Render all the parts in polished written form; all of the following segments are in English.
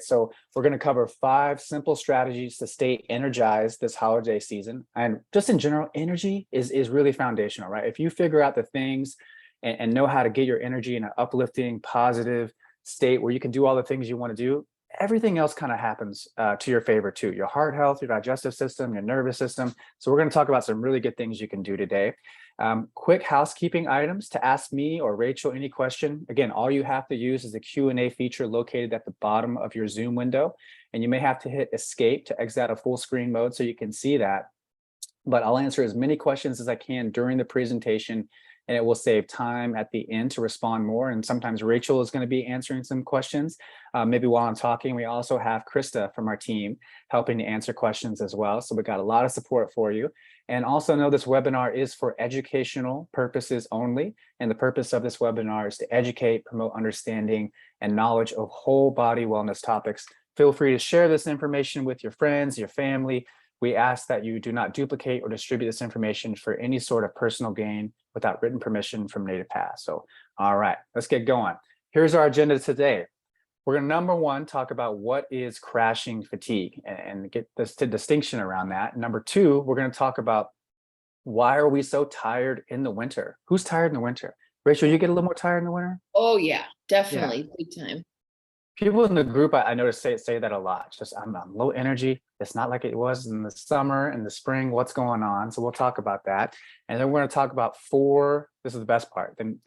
right? So we're going to cover 5 simple strategies to stay energized this holiday season. And just in general, energy is really foundational, right? If you figure out the things and know how to get your energy in an uplifting, positive state where you can do all the things you want to do, everything else kind of happens to your favor too. Your heart health, your digestive system, your nervous system. So we're going to talk about some really good things you can do today. Quick housekeeping items to ask me or Rachel any question. Again, all you have to use is the Q&A feature located at the bottom of your Zoom window. And you may have to hit escape to exit out of full screen mode so you can see that. But I'll answer as many questions as I can during the presentation, and it will save time at the end to respond more. And sometimes Rachel is going to be answering some questions. Maybe while I'm talking, we also have Krista from our team helping to answer questions as well. So we got a lot of support for you. And also know this webinar is for educational purposes only. And the purpose of this webinar is to educate, promote understanding and knowledge of whole body wellness topics. Feel free to share this information with your friends, your family. We ask that you do not duplicate or distribute this information for any sort of personal gain without written permission from Native Path. So, all right, let's get going. Here's our agenda today. We're going to, number 1, talk about what is crashing fatigue and get this to distinction around that. Number 2, we're going to talk about why are we so tired in the winter? Who's tired in the winter? Rachel, you get a little more tired in the winter? Oh yeah, definitely. Yeah. Big time. People in the group, I noticed say that a lot. Just I'm low energy. It's not like it was in the summer and the spring. What's going on? So we'll talk about that. And then we're going to talk about 4, this is the best part, the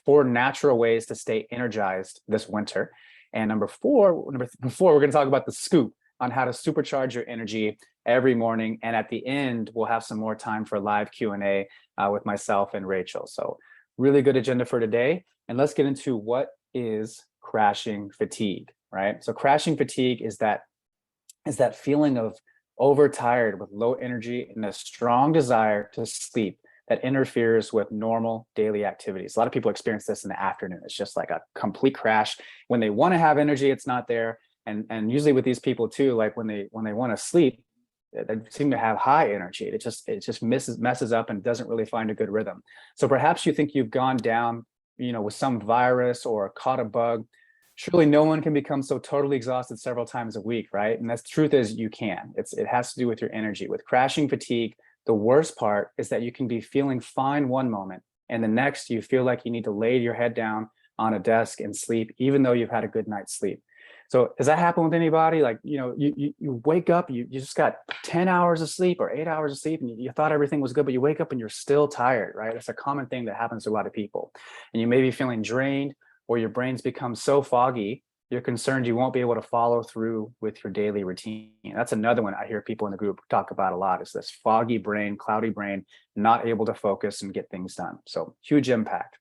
4 natural ways to stay energized this winter. And number 4, we're going to talk about the scoop on how to supercharge your energy every morning. And at the end, we'll have some more time for live Q&A with myself and Rachel. So really good agenda for today. And let's get into what is crashing fatigue, right? So crashing fatigue is that feeling of overtired with low energy and a strong desire to sleep that interferes with normal daily activities. A lot of people experience this in the afternoon. It's just like a complete crash. When they want to have energy, it's not there. And usually with these people too, like when they want to sleep, they seem to have high energy. It just messes up and doesn't really find a good rhythm. So perhaps you think you've gone down, with some virus or caught a bug. Surely no one can become so totally exhausted several times a week, right? And the truth is you can. It has to do with your energy. With crashing fatigue, the worst part is that you can be feeling fine one moment, and the next you feel like you need to lay your head down on a desk and sleep, even though you've had a good night's sleep. So does that happen with anybody? Like, you wake up, you just got 10 hours of sleep or 8 hours of sleep, and you thought everything was good, but you wake up and you're still tired, right? That's a common thing that happens to a lot of people. And you may be feeling drained, or your brain's become so foggy, you're concerned you won't be able to follow through with your daily routine. That's another one I hear people in the group talk about a lot, is this foggy brain, cloudy brain, not able to focus and get things done. So huge impact.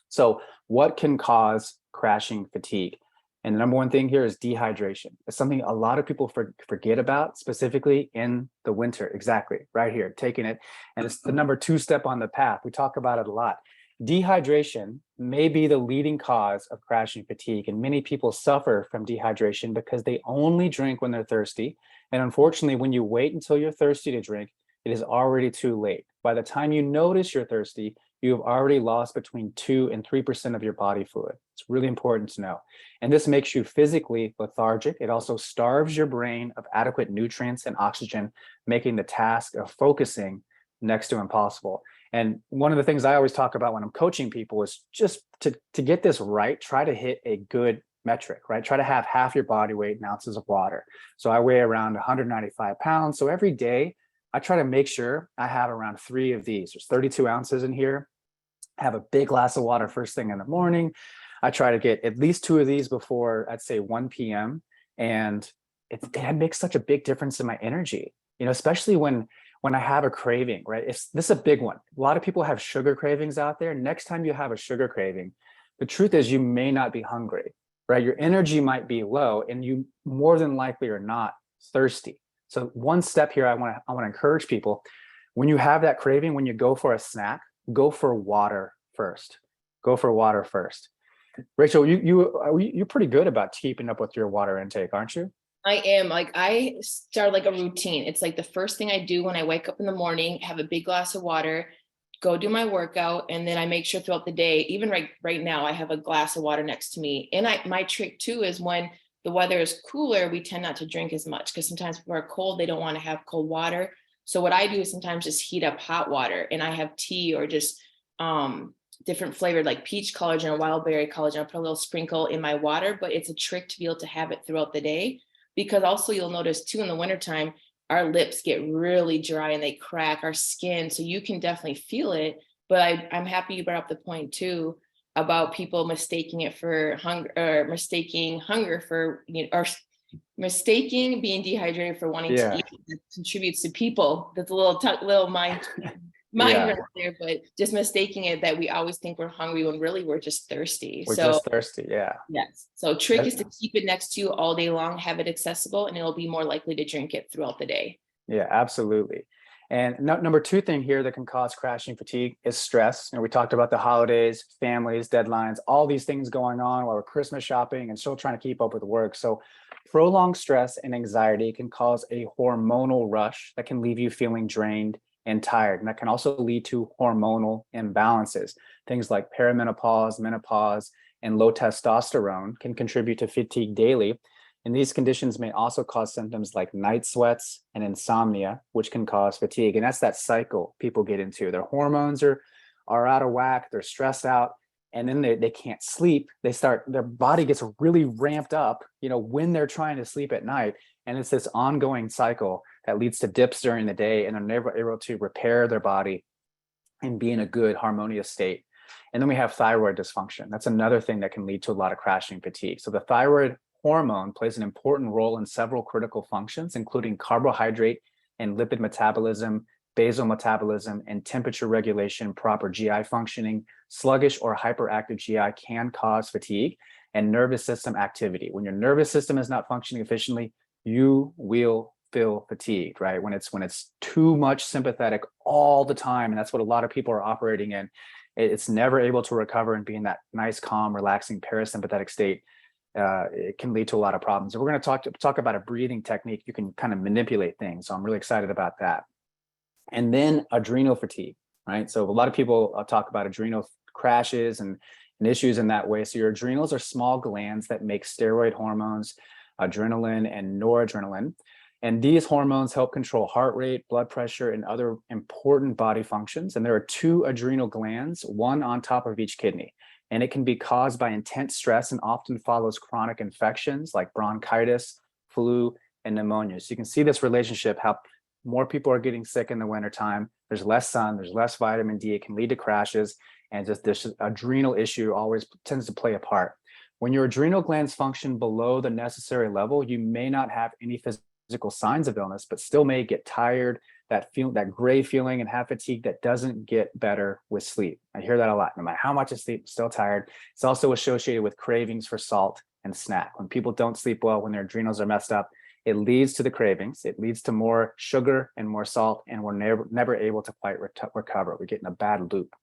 So what can cause crashing fatigue? And the number 1 thing here is dehydration. It's something a lot of people forget about, specifically in the winter. Exactly, right here, taking it. And it's the number 2 step on the path. We talk about it a lot. Dehydration may be the leading cause of crashing fatigue, and many people suffer from dehydration because they only drink when they're thirsty. And unfortunately, when you wait until you're thirsty to drink, it is already too late. By the time you notice you're thirsty, you have already lost between 2 and 3% of your body fluid. It's really important to know. And this makes you physically lethargic. It also starves your brain of adequate nutrients and oxygen, making the task of focusing next to impossible. And one of the things I always talk about when I'm coaching people is just to get this right, try to hit a good metric, right? Try to have half your body weight in ounces of water. So I weigh around 195 pounds. So every day I try to make sure I have around 3 of these. There's 32 ounces in here. I have a big glass of water first thing in the morning. I try to get at least 2 of these before, I'd say 1 p.m. And it makes such a big difference in my energy, especially when I have a craving, right? This is a big one. A lot of people have sugar cravings out there. Next time you have a sugar craving, the truth is you may not be hungry, right? Your energy might be low and you more than likely are not thirsty. So one step here, I want to encourage people, when you have that craving, when you go for a snack, go for water first. Go for water first. Rachel, you're pretty good about keeping up with your water intake, aren't you? I am. I start like a routine. It's like the first thing I do when I wake up in the morning, have a big glass of water, go do my workout, and then I make sure throughout the day, even right now, I have a glass of water next to me. And my trick too is when the weather is cooler, we tend not to drink as much because sometimes people are cold, they don't want to have cold water. So what I do is sometimes just heat up hot water, and I have tea or just different flavored like peach collagen or wild berry collagen. I put a little sprinkle in my water, but it's a trick to be able to have it throughout the day, because also you'll notice too in the wintertime, our lips get really dry and they crack our skin. So you can definitely feel it. But I'm happy you brought up the point too about people mistaking it for hunger, or mistaking hunger for, or mistaking being dehydrated for wanting to Yeah. eat. That contributes to people. That's a little mind Yeah. right there, but just mistaking it that we always think we're hungry when really we're just thirsty. We're So just thirsty. Yeah. yes. So trick is to keep it next to you all day long, have it accessible, and it'll be more likely to drink it throughout the day. Yeah, absolutely. And number two thing here that can cause crashing fatigue is stress. We talked about the holidays, families, deadlines, all these things going on while we're Christmas shopping and still trying to keep up with work. So prolonged stress and anxiety can cause a hormonal rush that can leave you feeling drained and tired. And that can also lead to hormonal imbalances. Things like perimenopause, menopause, and low testosterone can contribute to fatigue daily. And these conditions may also cause symptoms like night sweats and insomnia, which can cause fatigue. And that's that cycle people get into. Their hormones are out of whack, they're stressed out, and then they can't sleep. Their body gets really ramped up, when they're trying to sleep at night. And it's this ongoing cycle that leads to dips during the day, and they're never able to repair their body and be in a good harmonious state. And then we have thyroid dysfunction. That's another thing that can lead to a lot of crashing fatigue. So the thyroid hormone plays an important role in several critical functions, including carbohydrate and lipid metabolism, basal metabolism, and temperature regulation, proper GI functioning. Sluggish or hyperactive GI can cause fatigue, and nervous system activity. When your nervous system is not functioning efficiently, you will feel fatigued, right? When it's too much sympathetic all the time, and that's what a lot of people are operating in. It's never able to recover and be in that nice, calm, relaxing parasympathetic state. It can lead to a lot of problems. So we're going to talk about a breathing technique. You can kind of manipulate things. So I'm really excited about that. And then adrenal fatigue, right? So a lot of people talk about adrenal crashes and issues in that way. So your adrenals are small glands that make steroid hormones, adrenaline and noradrenaline. And these hormones help control heart rate, blood pressure, and other important body functions. And there are two adrenal glands, one on top of each kidney. And it can be caused by intense stress and often follows chronic infections like bronchitis, flu, and pneumonia. So you can see this relationship, how more people are getting sick in the wintertime. There's less sun, there's less vitamin D. It can lead to crashes. And just this adrenal issue always tends to play a part. When your adrenal glands function below the necessary level, you may not have any physical signs of illness, but still may get tired, that gray feeling, and have fatigue that doesn't get better with sleep. I hear that a lot. No matter how much I sleep, I'm still tired. It's also associated with cravings for salt and snack. When people don't sleep well, when their adrenals are messed up, it leads to the cravings. It leads to more sugar and more salt, and we're never able to quite recover. We get in a bad loop.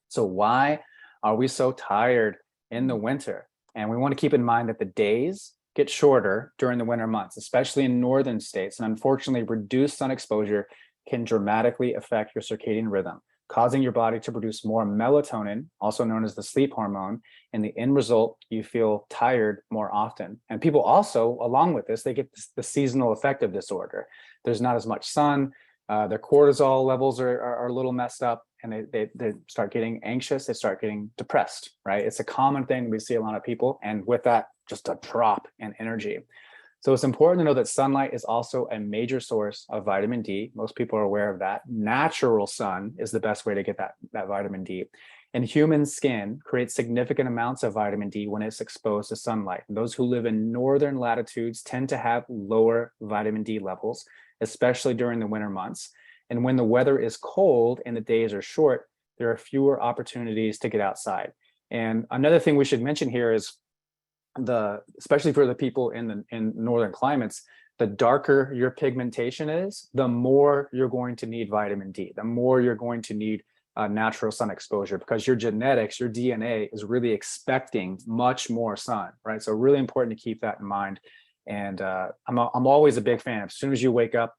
So why are we so tired in the winter? And we want to keep in mind that the days get shorter during the winter months, especially in northern states. And unfortunately, reduced sun exposure can dramatically affect your circadian rhythm, causing your body to produce more melatonin, also known as the sleep hormone. And the end result, you feel tired more often. And people also, along with this, they get the seasonal affective disorder. There's not as much sun, their cortisol levels are a little messed up, and they start getting anxious, they start getting depressed, right? It's a common thing we see a lot of people, and with that, just a drop in energy. So it's important to know that sunlight is also a major source of vitamin D. Most people are aware of that. Natural sun is the best way to get that vitamin D. And human skin creates significant amounts of vitamin D when it's exposed to sunlight. And those who live in northern latitudes tend to have lower vitamin D levels, especially during the winter months. And when the weather is cold and the days are short, there are fewer opportunities to get outside. And another thing we should mention here is especially for the people in northern climates, the darker your pigmentation is, the more you're going to need vitamin D, the more you're going to need natural sun exposure, because your genetics, your DNA is really expecting much more sun, right? So really important to keep that in mind. And I'm always a big fan. As soon as you wake up,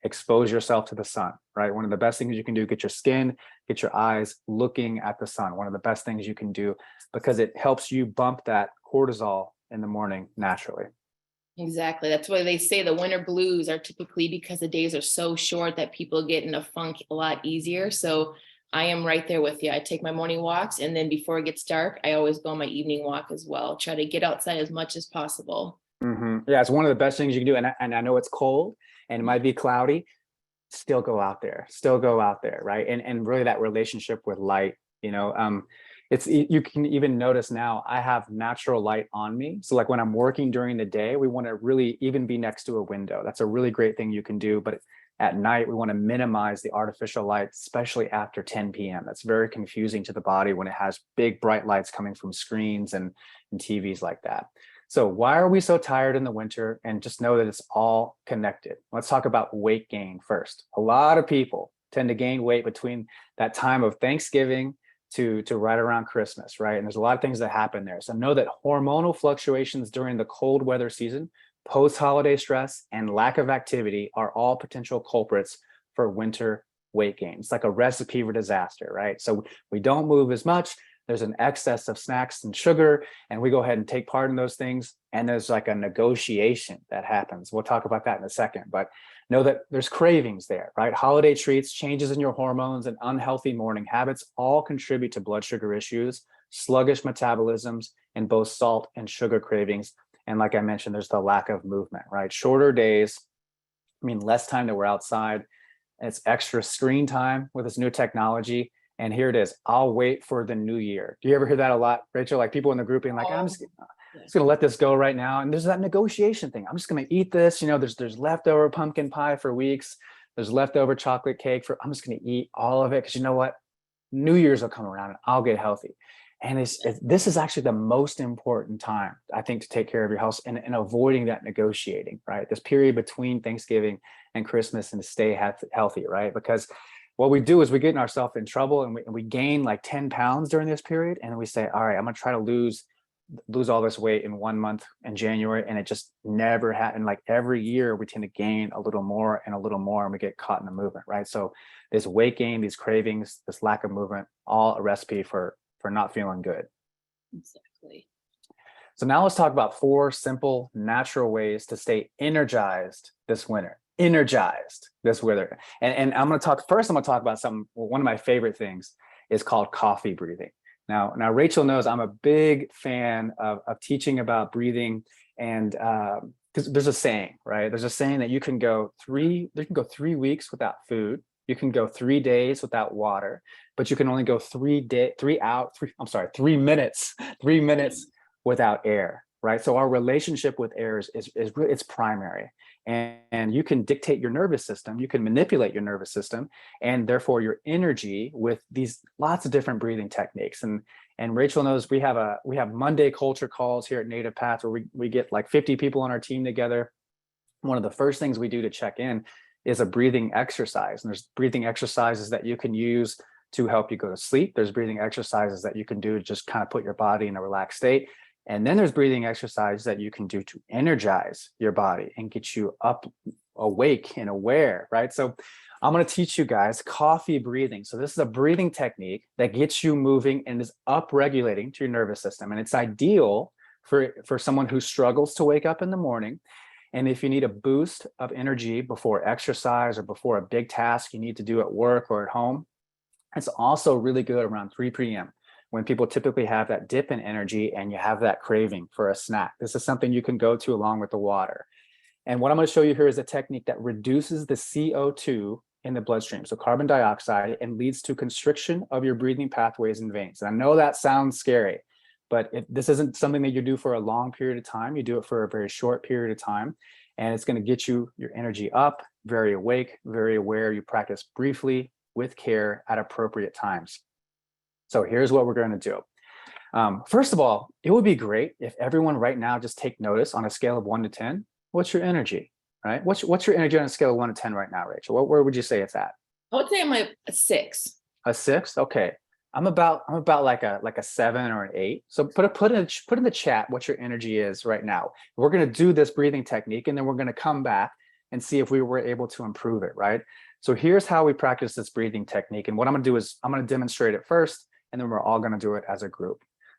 expose yourself to the sun, right? One of the best things you can do, get your skin, get your eyes looking at the sun. One of the best things you can do, because it helps you bump that cortisol in the morning naturally. Exactly. That's why they say the winter blues are typically because the days are so short that people get in a funk a lot easier. So I am right there with you. I take my morning walks, and then before it gets dark, I always go on my evening walk as well. Try to get outside as much as possible. Yeah, it's one of the best things you can do. And I know it's cold and it might be cloudy. Still go out there, right? And really that relationship with light, it's you can even notice now I have natural light on me. So like when I'm working during the day, we want to really even be next to a window. That's a really great thing you can do. But at night, we want to minimize the artificial light, especially after 10 p.m. That's very confusing to the body when it has big bright lights coming from screens and TVs like that. So why are we so tired in the winter? And just know that it's all connected. Let's talk about weight gain first. A lot of people tend to gain weight between that time of Thanksgiving to right around Christmas, right? And there's a lot of things that happen there. So know that hormonal fluctuations during the cold weather season, post-holiday stress, and lack of activity are all potential culprits for winter weight gain. It's like a recipe for disaster, right? So we don't move as much. There's an excess of snacks and sugar, and we go ahead and take part in those things. And there's like a negotiation that happens. We'll talk about that in a second, but know that there's cravings there, right? Holiday treats, changes in your hormones, and unhealthy morning habits all contribute to blood sugar issues, sluggish metabolisms, and both salt and sugar cravings. And like I mentioned, there's the lack of movement, right? Shorter days mean less time that we're outside. It's extra screen time with this new technology. And here it is. I'll wait for the new year. Do you ever hear that a lot, Rachel? Like people in the group being like, I'm just going to let this go right now. And there's that negotiation thing. I'm just going to eat this. There's leftover pumpkin pie for weeks. There's leftover chocolate cake I'm just going to eat all of it. Because you know what? New Year's will come around and I'll get healthy. And this is actually the most important time, I think, to take care of your health and avoiding that negotiating, right? This period between Thanksgiving and Christmas, and to stay healthy, right? Because what we do is we get ourselves in trouble and we gain like 10 pounds during this period. And we say, all right, I'm going to try to lose all this weight in 1 month in January. And it just never happened. Like every year we tend to gain a little more and a little more, and we get caught in the movement, right? So this weight gain, these cravings, this lack of movement, all a recipe for not feeling good. Exactly. So now let's talk about 4 simple, natural ways to stay energized this winter. Energized this winter. And I'm going to talk about something. One of my favorite things is called coffee breathing. Now Rachel knows I'm a big fan of teaching about breathing, and because there's a saying, right? There's a saying that you can go 3 weeks without food. You can go 3 days without water, but you can only go 3 minutes without air, right? So our relationship with air is it's primary, and you can dictate your nervous system, you can manipulate your nervous system, and therefore your energy with these lots of different breathing techniques. And Rachel knows we have Monday culture calls here at Native Path where we get like 50 people on our team together. One of the first things we do to check in is a breathing exercise. And there's breathing exercises that you can use to help you go to sleep. There's breathing exercises that you can do to just kind of put your body in a relaxed state. And then there's breathing exercises that you can do to energize your body and get you up, awake and aware, right? So I'm going to teach you guys coffee breathing. So this is a breathing technique that gets you moving and is up-regulating to your nervous system. And it's ideal for someone who struggles to wake up in the morning. And if you need a boost of energy before exercise or before a big task you need to do at work or at home, it's also really good around 3 p.m. when people typically have that dip in energy and you have that craving for a snack. This is something you can go to along with the water. And what I'm going to show you here is a technique that reduces the CO2 in the bloodstream, so carbon dioxide, and leads to constriction of your breathing pathways and veins. And I know that sounds scary, but this isn't something that you do for a long period of time. You do it for a very short period of time, and it's going to get your energy up, very awake, very aware. You practice briefly with care at appropriate times. So here's what we're going to do. First of all, it would be great if everyone right now just take notice on a scale of 1 to 10. What's your energy, right? What's your energy on a scale of 1 to 10 right now, Rachel? Where would you say it's at? I would say I'm like a 6. A 6? Okay. I'm about like a 7 or an 8. So put in the chat what your energy is right now. We're going to do this breathing technique, and then we're going to come back and see if we were able to improve it, right? So here's how we practice this breathing technique. And what I'm going to do is I'm going to demonstrate it first, and then we're all going to do it as a group.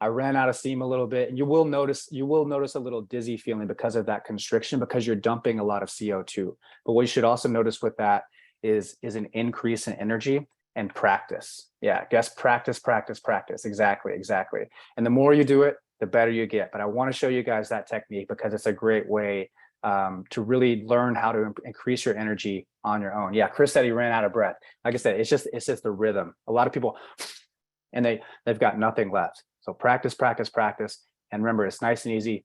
I ran out of steam a little bit. And you will notice a little dizzy feeling because of that constriction, because you're dumping a lot of CO2. But what you should also notice with that is an increase in energy and practice. Yeah, guess practice, practice, practice. Exactly, exactly. And the more you do it, the better you get. But I want to show you guys that technique because it's a great way to really learn how to increase your energy on your own. Yeah, Chris said he ran out of breath. Like I said, it's just the rhythm. A lot of people, and they've got nothing left. So practice, practice, practice. And remember, it's nice and easy.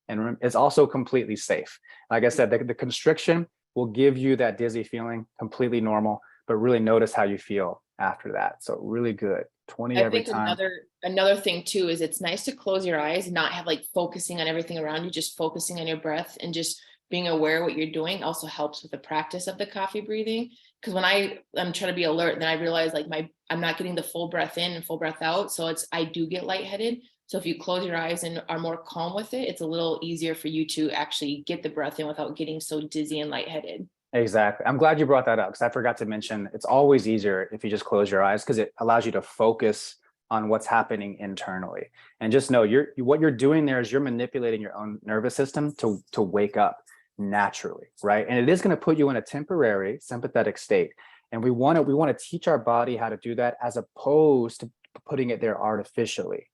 And it's also completely safe. Like I said, the constriction will give you that dizzy feeling, completely normal, but really notice how you feel after that. So really good. 20 I every think time. another thing too is it's nice to close your eyes and not have like focusing on everything around you, just focusing on your breath and just being aware what you're doing also helps with the practice of the coffee breathing. Because when I'm trying to be alert, then I realize like I'm not getting the full breath in and full breath out. So I do get lightheaded. So if you close your eyes and are more calm with it, it's a little easier for you to actually get the breath in without getting so dizzy and lightheaded. Exactly. I'm glad you brought that up because I forgot to mention it's always easier if you just close your eyes because it allows you to focus on what's happening internally. And just know what you're doing there is you're manipulating your own nervous system to wake up naturally, right? And it is going to put you in a temporary sympathetic state. And we want to teach our body how to do that as opposed to putting it there artificially,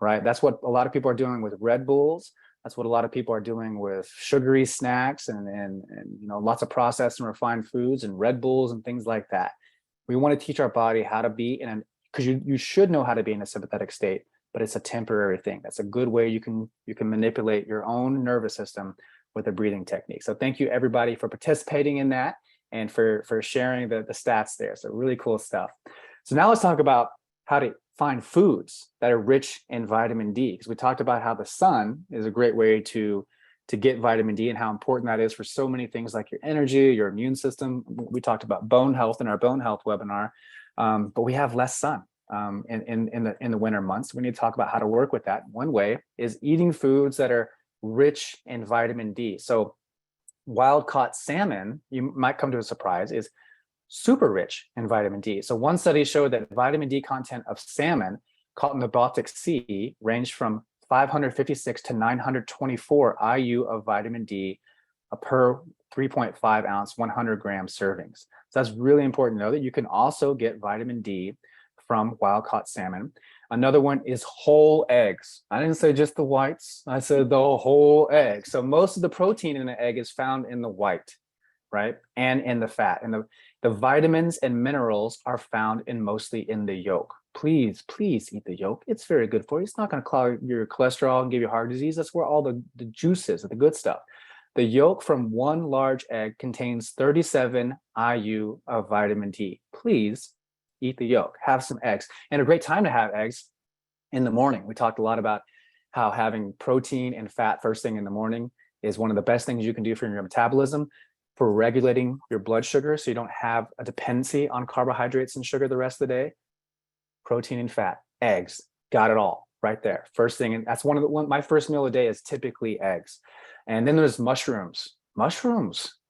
right? That's what a lot of people are doing with Red Bulls. That's what a lot of people are doing with sugary snacks and lots of processed and refined foods and Red Bulls and things like that. We want to teach our body how to be because you should know how to be in a sympathetic state, but it's a temporary thing. That's a good way you can manipulate your own nervous system with a breathing technique. So thank you everybody for participating in that and for sharing the stats there. So really cool stuff. So now let's talk about how to find foods that are rich in vitamin D, because we talked about how the sun is a great way to get vitamin D and how important that is for so many things like your energy, your immune system. We talked about bone health in our bone health webinar, but we have less sun in the winter months. We need to talk about how to work with that. One way is eating foods that are rich in vitamin D. So wild caught salmon, you might come to a surprise, is super rich in vitamin D. So one study showed that vitamin D content of salmon caught in the Baltic Sea ranged from 556 to 924 IU of vitamin D per 3.5 ounce, 100 gram servings. So that's really important to know that you can also get vitamin D from wild caught salmon. Another one is whole eggs. I didn't say just the whites, I said the whole egg. So most of the protein in an egg is found in the white, right? And in the fat. And the vitamins and minerals are found mostly in the yolk. Please eat the yolk. It's very good for you. It's not going to clog your cholesterol and give you heart disease. That's where all the juices, the good stuff. The yolk from one large egg contains 37 IU of vitamin D. Please eat the yolk. Have some eggs. And a great time to have eggs in the morning. We talked a lot about how having protein and fat first thing in the morning is one of the best things you can do for your metabolism, for regulating your blood sugar so you don't have a dependency on carbohydrates and sugar the rest of the day. Protein and fat, eggs, got it all right there. First thing, and that's my first meal a day is typically eggs. And then there's mushrooms,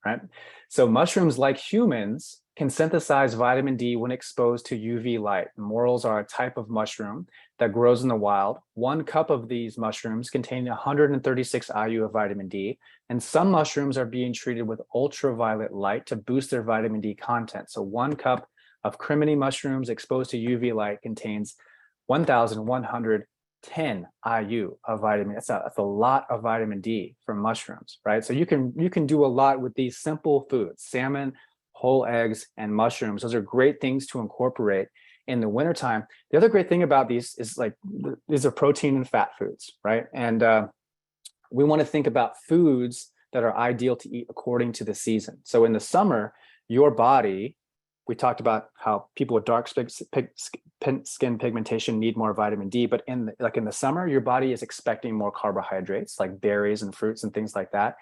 right? So mushrooms, like humans, can synthesize vitamin D when exposed to UV light. Morels are a type of mushroom that grows in the wild. 1 cup of these mushrooms contain 136 IU of vitamin D, and some mushrooms are being treated with ultraviolet light to boost their vitamin D content. So 1 cup of crimini mushrooms exposed to UV light contains 1,110 IU of vitamin. That's a lot of vitamin D from mushrooms, right? So you can do a lot with these simple foods: salmon, whole eggs, and mushrooms. Those are great things to incorporate in the wintertime. The other great thing about these is these are protein and fat foods, right? And we want to think about foods that are ideal to eat according to the season. So in the summer, your body, we talked about how people with dark skin pigmentation need more vitamin D, but in the summer, your body is expecting more carbohydrates like berries and fruits and things like that.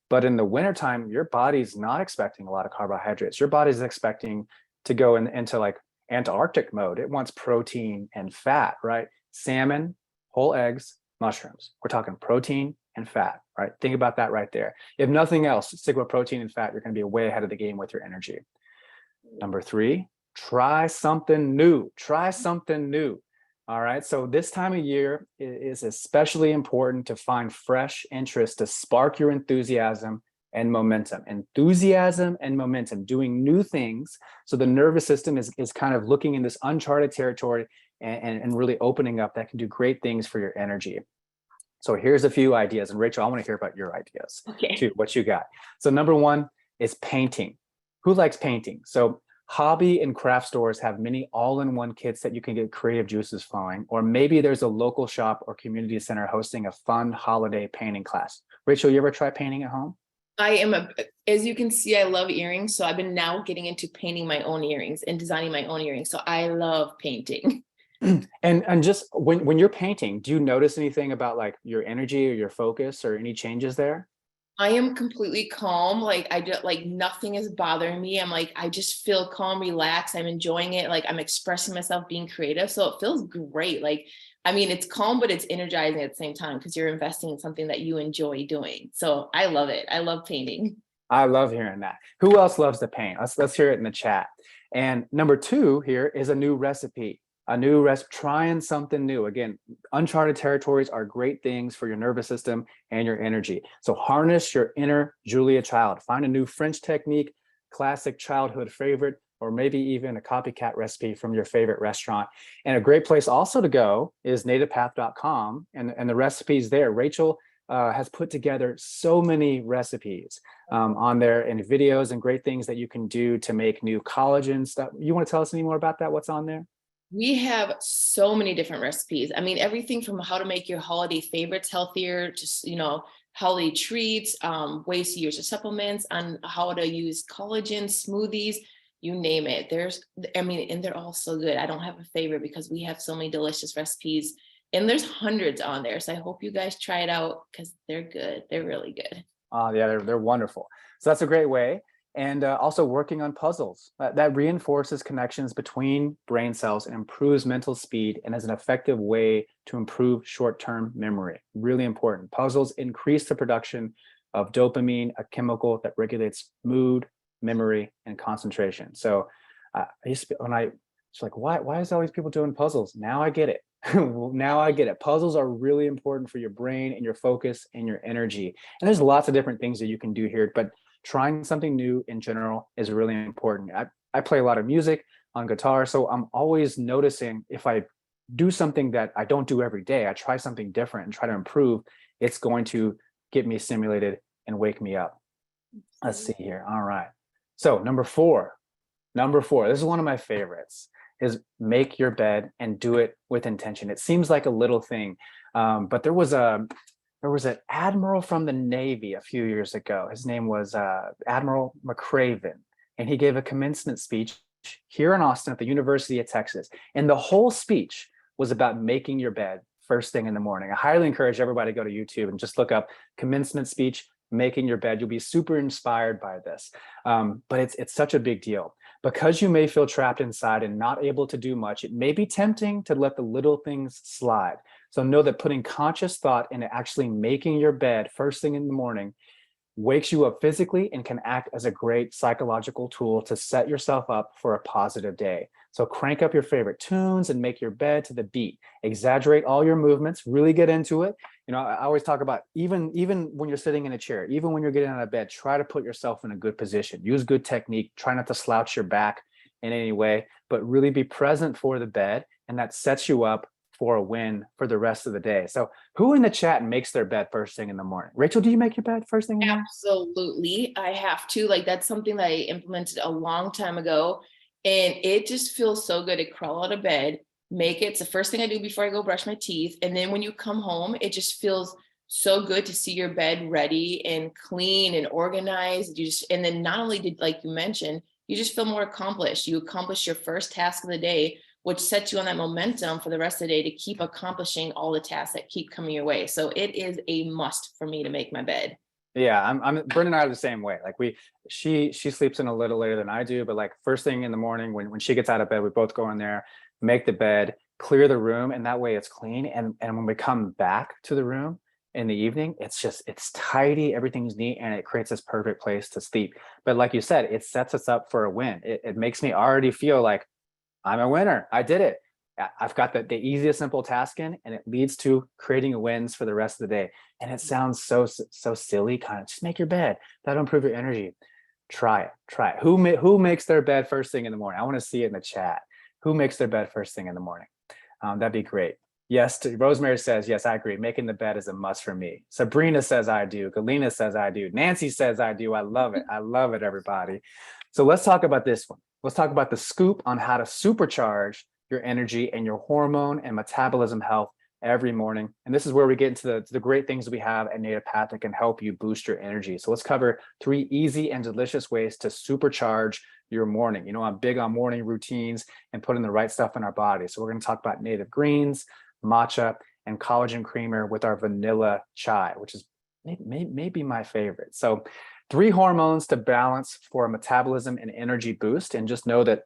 But in the wintertime, your body's not expecting a lot of carbohydrates. Your body's expecting to go into like Antarctic mode. It wants protein and fat, right? Salmon, whole eggs, mushrooms. We're talking protein and fat, right? Think about that right there. If nothing else, stick with protein and fat. You're going to be way ahead of the game with your energy. Number 3, try something new. Try something new. All right. So this time of year is especially important to find fresh interest to spark your enthusiasm and momentum. Enthusiasm and momentum, doing new things. So the nervous system is kind of looking in this uncharted territory and really opening up. That can do great things for your energy. So here's a few ideas. And Rachel, I want to hear about your ideas Okay. too, what you got. So number one is painting. Who likes painting? So hobby and craft stores have many all-in-one kits that you can get creative juices flowing, or maybe there's a local shop or community center hosting a fun holiday painting class. Rachel, you ever try painting at home? As you can see, I love earrings. So I've been now getting into painting my own earrings and designing my own earrings. So I love painting. And just when you're painting, do you notice anything about like your energy or your focus or any changes there? I am completely calm. Like I just like nothing is bothering me. I'm like, I just feel calm, relaxed. I'm enjoying it. Like I'm expressing myself, being creative. So it feels great. Like, I mean, it's calm, but it's energizing at the same time because you're investing in something that you enjoy doing. So I love it. I love painting. I love hearing that. Who else loves to paint? Let's hear it in the chat. And number two here is a new recipe. Trying something new. Again, uncharted territories are great things for your nervous system and your energy. So harness your inner Julia Child. Find a new French technique, classic childhood favorite, or maybe even a copycat recipe from your favorite restaurant. And a great place also to go is nativepath.com and the recipes there. Rachel has put together so many recipes on there and videos and great things that you can do to make new collagen stuff. You want to tell us any more about that? What's on there? We have so many different recipes. I mean, everything from how to make your holiday favorites healthier, just, holiday treats, ways to use your supplements, on how to use collagen, smoothies, you name it. And they're all so good. I don't have a favorite because we have so many delicious recipes and there's hundreds on there. So I hope you guys try it out because they're good. They're really good. Yeah, they're wonderful. So that's a great way. And also working on puzzles that reinforces connections between brain cells and improves mental speed and is an effective way to improve short-term memory. Really important. Puzzles increase the production of dopamine, a chemical that regulates mood, memory, and concentration. So I used to when I it's like, why is all these people doing puzzles? Now I get it. Well, now I get it. Puzzles are really important for your brain and your focus and your energy. And there's lots of different things that you can do here, but trying something new in general is really important. I play a lot of music on guitar, so I'm always noticing if I do something that I don't do every day, I try something different and try to improve, it's going to get me stimulated and wake me up. Let's see here. All right. So number four, this is one of my favorites, is make your bed and do it with intention. It seems like a little thing, but there was an admiral from the Navy a few years ago. His name was Admiral McCraven, and he gave a commencement speech here in Austin at the University of Texas. And the whole speech was about making your bed first thing in the morning. I highly encourage everybody to go to YouTube and just look up commencement speech, making your bed. You'll be super inspired by this. But it's such a big deal. Because you may feel trapped inside and not able to do much, it may be tempting to let the little things slide. So know that putting conscious thought into actually making your bed first thing in the morning wakes you up physically and can act as a great psychological tool to set yourself up for a positive day. So crank up your favorite tunes and make your bed to the beat. Exaggerate all your movements, really get into it. I always talk about even when you're sitting in a chair, even when you're getting out of bed, try to put yourself in a good position. Use good technique. Try not to slouch your back in any way, but really be present for the bed, and that sets you up for a win for the rest of the day. So who in the chat makes their bed first thing in the morning? Rachel, do you make your bed first thing in the morning? Absolutely. I have to. Like, that's something that I implemented a long time ago. And it just feels so good to crawl out of bed, make it. It's the first thing I do before I go brush my teeth. And then when you come home, it just feels so good to see your bed ready and clean and organized. And then not only did, like you mentioned, you just feel more accomplished. You accomplish your first task of the day, which sets you on that momentum for the rest of the day to keep accomplishing all the tasks that keep coming your way. So it is a must for me to make my bed. Yeah, I'm Brenda and I are the same way. Like she sleeps in a little later than I do, but like first thing in the morning when she gets out of bed, we both go in there, make the bed, clear the room, and that way it's clean. And when we come back to the room in the evening, it's tidy, everything's neat, and it creates this perfect place to sleep. But like you said, it sets us up for a win. It makes me already feel like I'm a winner. I did it. I've got the easiest simple task in, and it leads to creating wins for the rest of the day. And it sounds so silly, kind of just make your bed. That'll improve your energy. Try it. Try it. Who makes their bed first thing in the morning? I want to see it in the chat. Who makes their bed first thing in the morning? That'd be great. Yes, Rosemary says, yes, I agree. Making the bed is a must for me. Sabrina says I do. Galena says I do. Nancy says I do. I love it. I love it, everybody. So let's talk about this one. Let's talk about the scoop on how to supercharge your energy and your hormone and metabolism health every morning. And this is where we get into the great things we have at Native Path that can help you boost your energy. So let's cover 3 easy and delicious ways to supercharge your morning. You know, I'm big on morning routines and putting the right stuff in our body. So we're going to talk about native greens, matcha, and collagen creamer with our vanilla chai, which is maybe my favorite. So 3 hormones to balance for a metabolism and energy boost. And just know that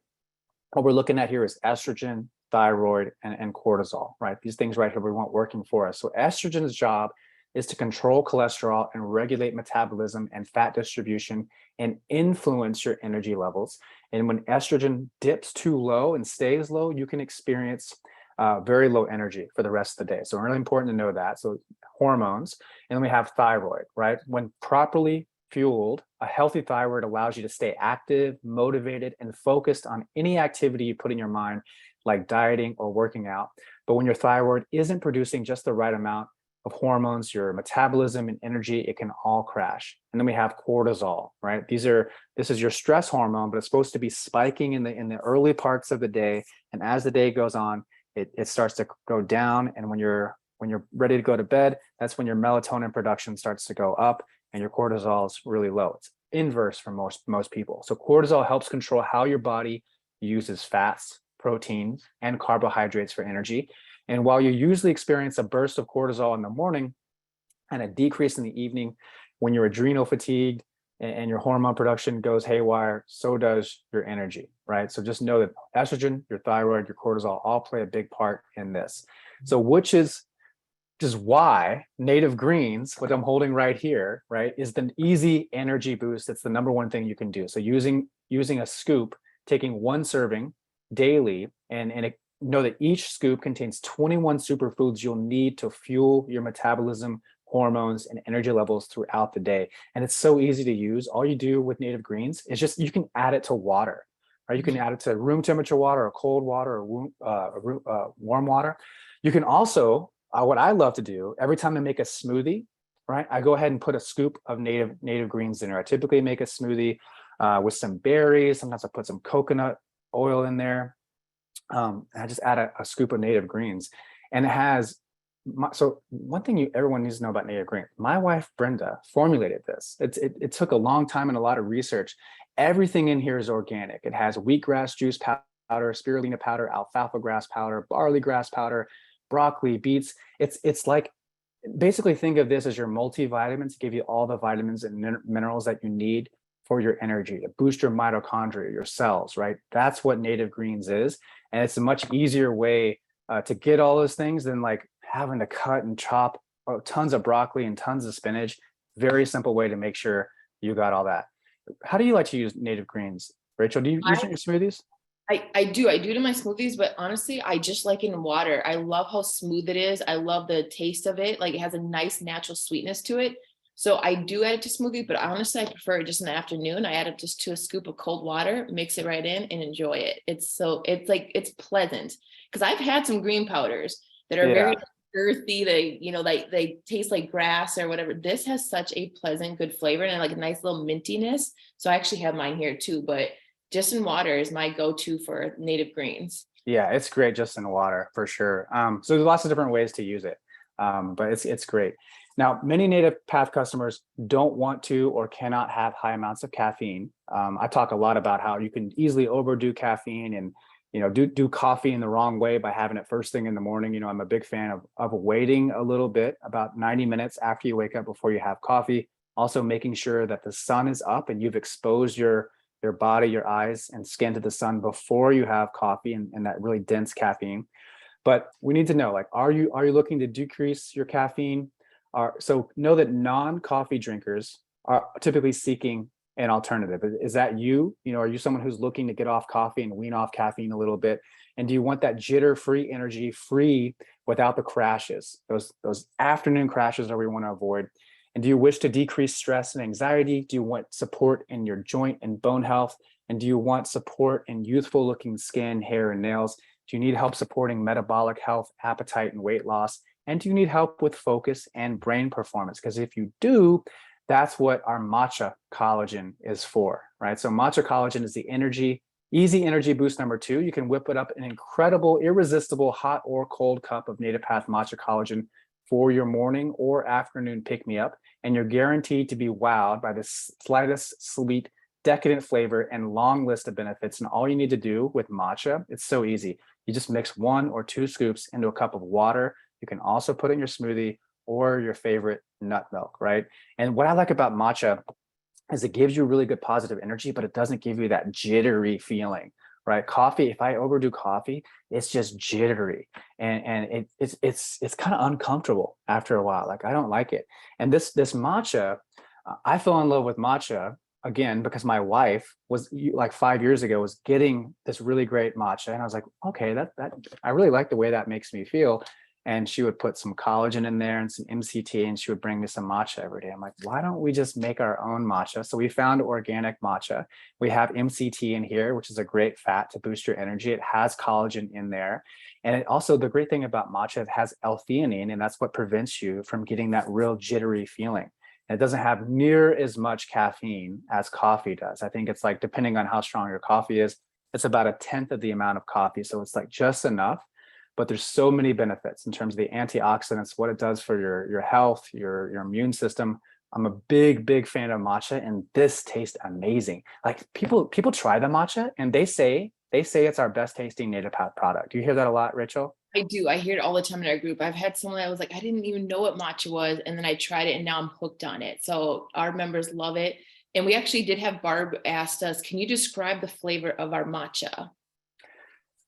what we're looking at here is estrogen, thyroid, and cortisol, right? These things right here we want working for us. So estrogen's job is to control cholesterol and regulate metabolism and fat distribution and influence your energy levels. And when estrogen dips too low and stays low, you can experience very low energy for the rest of the day. So really important to know that. So hormones, and then we have thyroid, right? When properly fueled, a healthy thyroid allows you to stay active, motivated, and focused on any activity you put in your mind, like dieting or working out. But when your thyroid isn't producing just the right amount of hormones, your metabolism and energy, it can all crash. And then we have cortisol, right? This is your stress hormone, but it's supposed to be spiking in the early parts of the day. And as the day goes on, it starts to go down. And when you're ready to go to bed, that's when your melatonin production starts to go up and your cortisol is really low. It's inverse for most people. So cortisol helps control how your body uses fats, proteins, and carbohydrates for energy. And while you usually experience a burst of cortisol in the morning and a decrease in the evening, when you're adrenal fatigued and your hormone production goes haywire, so does your energy, right? So just know that estrogen, your thyroid, your cortisol all play a big part in this. So which is just why native greens, what I'm holding right here, right, is the easy energy boost. It's the number one thing you can do. So using a scoop, taking 1 serving daily, and know that each scoop contains 21 superfoods you'll need to fuel your metabolism, hormones, and energy levels throughout the day. And it's so easy to use. All you do with native greens is just, you can add it to water, right? You can add it to room temperature water or cold water or warm water. You can also, what I love to do every time I make a smoothie, right? I go ahead and put a scoop of native greens in there. I typically make a smoothie with some berries. Sometimes I put some coconut oil in there. I just add a scoop of native greens, and it has. So one thing everyone needs to know about native greens. My wife Brenda formulated this. It took a long time and a lot of research. Everything in here is organic. It has wheatgrass juice powder, spirulina powder, alfalfa grass powder, barley grass powder, broccoli, beets. It's like, basically think of this as your multivitamin to give you all the vitamins and minerals that you need for your energy, to boost your mitochondria, your cells, right? That's what native greens is. And it's a much easier way to get all those things than like having to cut and chop tons of broccoli and tons of spinach. Very simple way to make sure you got all that. How do you like to use native greens? Rachel, do you use it in your smoothies? I do it in my smoothies, but honestly, I just like it in water. I love how smooth it is. I love the taste of it. Like, it has a nice natural sweetness to it. So I do add it to smoothie, but honestly, I prefer it just in the afternoon. I add it just to a scoop of cold water, mix it right in, and enjoy it. It's pleasant, because I've had some green powders that are very earthy. They taste like grass or whatever. This has such a pleasant, good flavor and like a nice little mintiness. So I actually have mine here too, but just in water is my go-to for native greens. Yeah, it's great just in water for sure. So there's lots of different ways to use it, but it's great. Now, many Native Path customers don't want to or cannot have high amounts of caffeine. I talk a lot about how you can easily overdo caffeine and do coffee in the wrong way by having it first thing in the morning. I'm a big fan of waiting a little bit, about 90 minutes after you wake up before you have coffee. Also making sure that the sun is up and you've exposed your body, your eyes and skin to the sun before you have coffee and that really dense caffeine. But we need to know, like, are you looking to decrease your caffeine? So know that non-coffee drinkers are typically seeking an alternative. Is that you? You know, are you someone who's looking to get off coffee and wean off caffeine a little bit? And do you want that jitter-free energy, free without the crashes, those afternoon crashes that we want to avoid? And do you wish to decrease stress and anxiety? Do you want support in your joint and bone health? And do you want support in youthful looking skin, hair, and nails? Do you need help supporting metabolic health, appetite, and weight loss? And do you need help with focus and brain performance? Because if you do, that's what our matcha collagen is for, right? So matcha collagen is the easy energy boost number 2. You can whip it up an incredible, irresistible hot or cold cup of native path matcha collagen for your morning or afternoon pick-me-up, and you're guaranteed to be wowed by the slightest sweet, decadent flavor and long list of benefits. And all you need to do with matcha, it's so easy. You just mix 1 or 2 scoops into a cup of water. You can also put it in your smoothie or your favorite nut milk, right? And what I like about matcha is it gives you really good positive energy, but it doesn't give you that jittery feeling, right? Coffee, if I overdo coffee, it's just jittery, and it's kind of uncomfortable after a while. Like, I don't like it. And this matcha, I fell in love with matcha again because my wife was, like 5 years ago, was getting this really great matcha, and I was like, okay, that I really like the way that makes me feel. And she would put some collagen in there and some MCT, and she would bring me some matcha every day. I'm like, why don't we just make our own matcha? So we found organic matcha. We have MCT in here, which is a great fat to boost your energy. It has collagen in there. And it also, the great thing about matcha, it has L-theanine, and that's what prevents you from getting that real jittery feeling. And it doesn't have near as much caffeine as coffee does. I think it's like, depending on how strong your coffee is, it's about 1/10 of the amount of coffee. So it's like just enough. But there's so many benefits in terms of the antioxidants, what it does for your health, your immune system. I'm a big fan of matcha, and this tastes amazing. Like, people try the matcha and they say it's our best tasting native path product. Do you hear that a lot, Rachel? I do. I hear it all the time in our group. I've had someone that was like, I didn't even know what matcha was. And then I tried it and now I'm hooked on it. So our members love it. And we actually did have Barb asked us, can you describe the flavor of our matcha?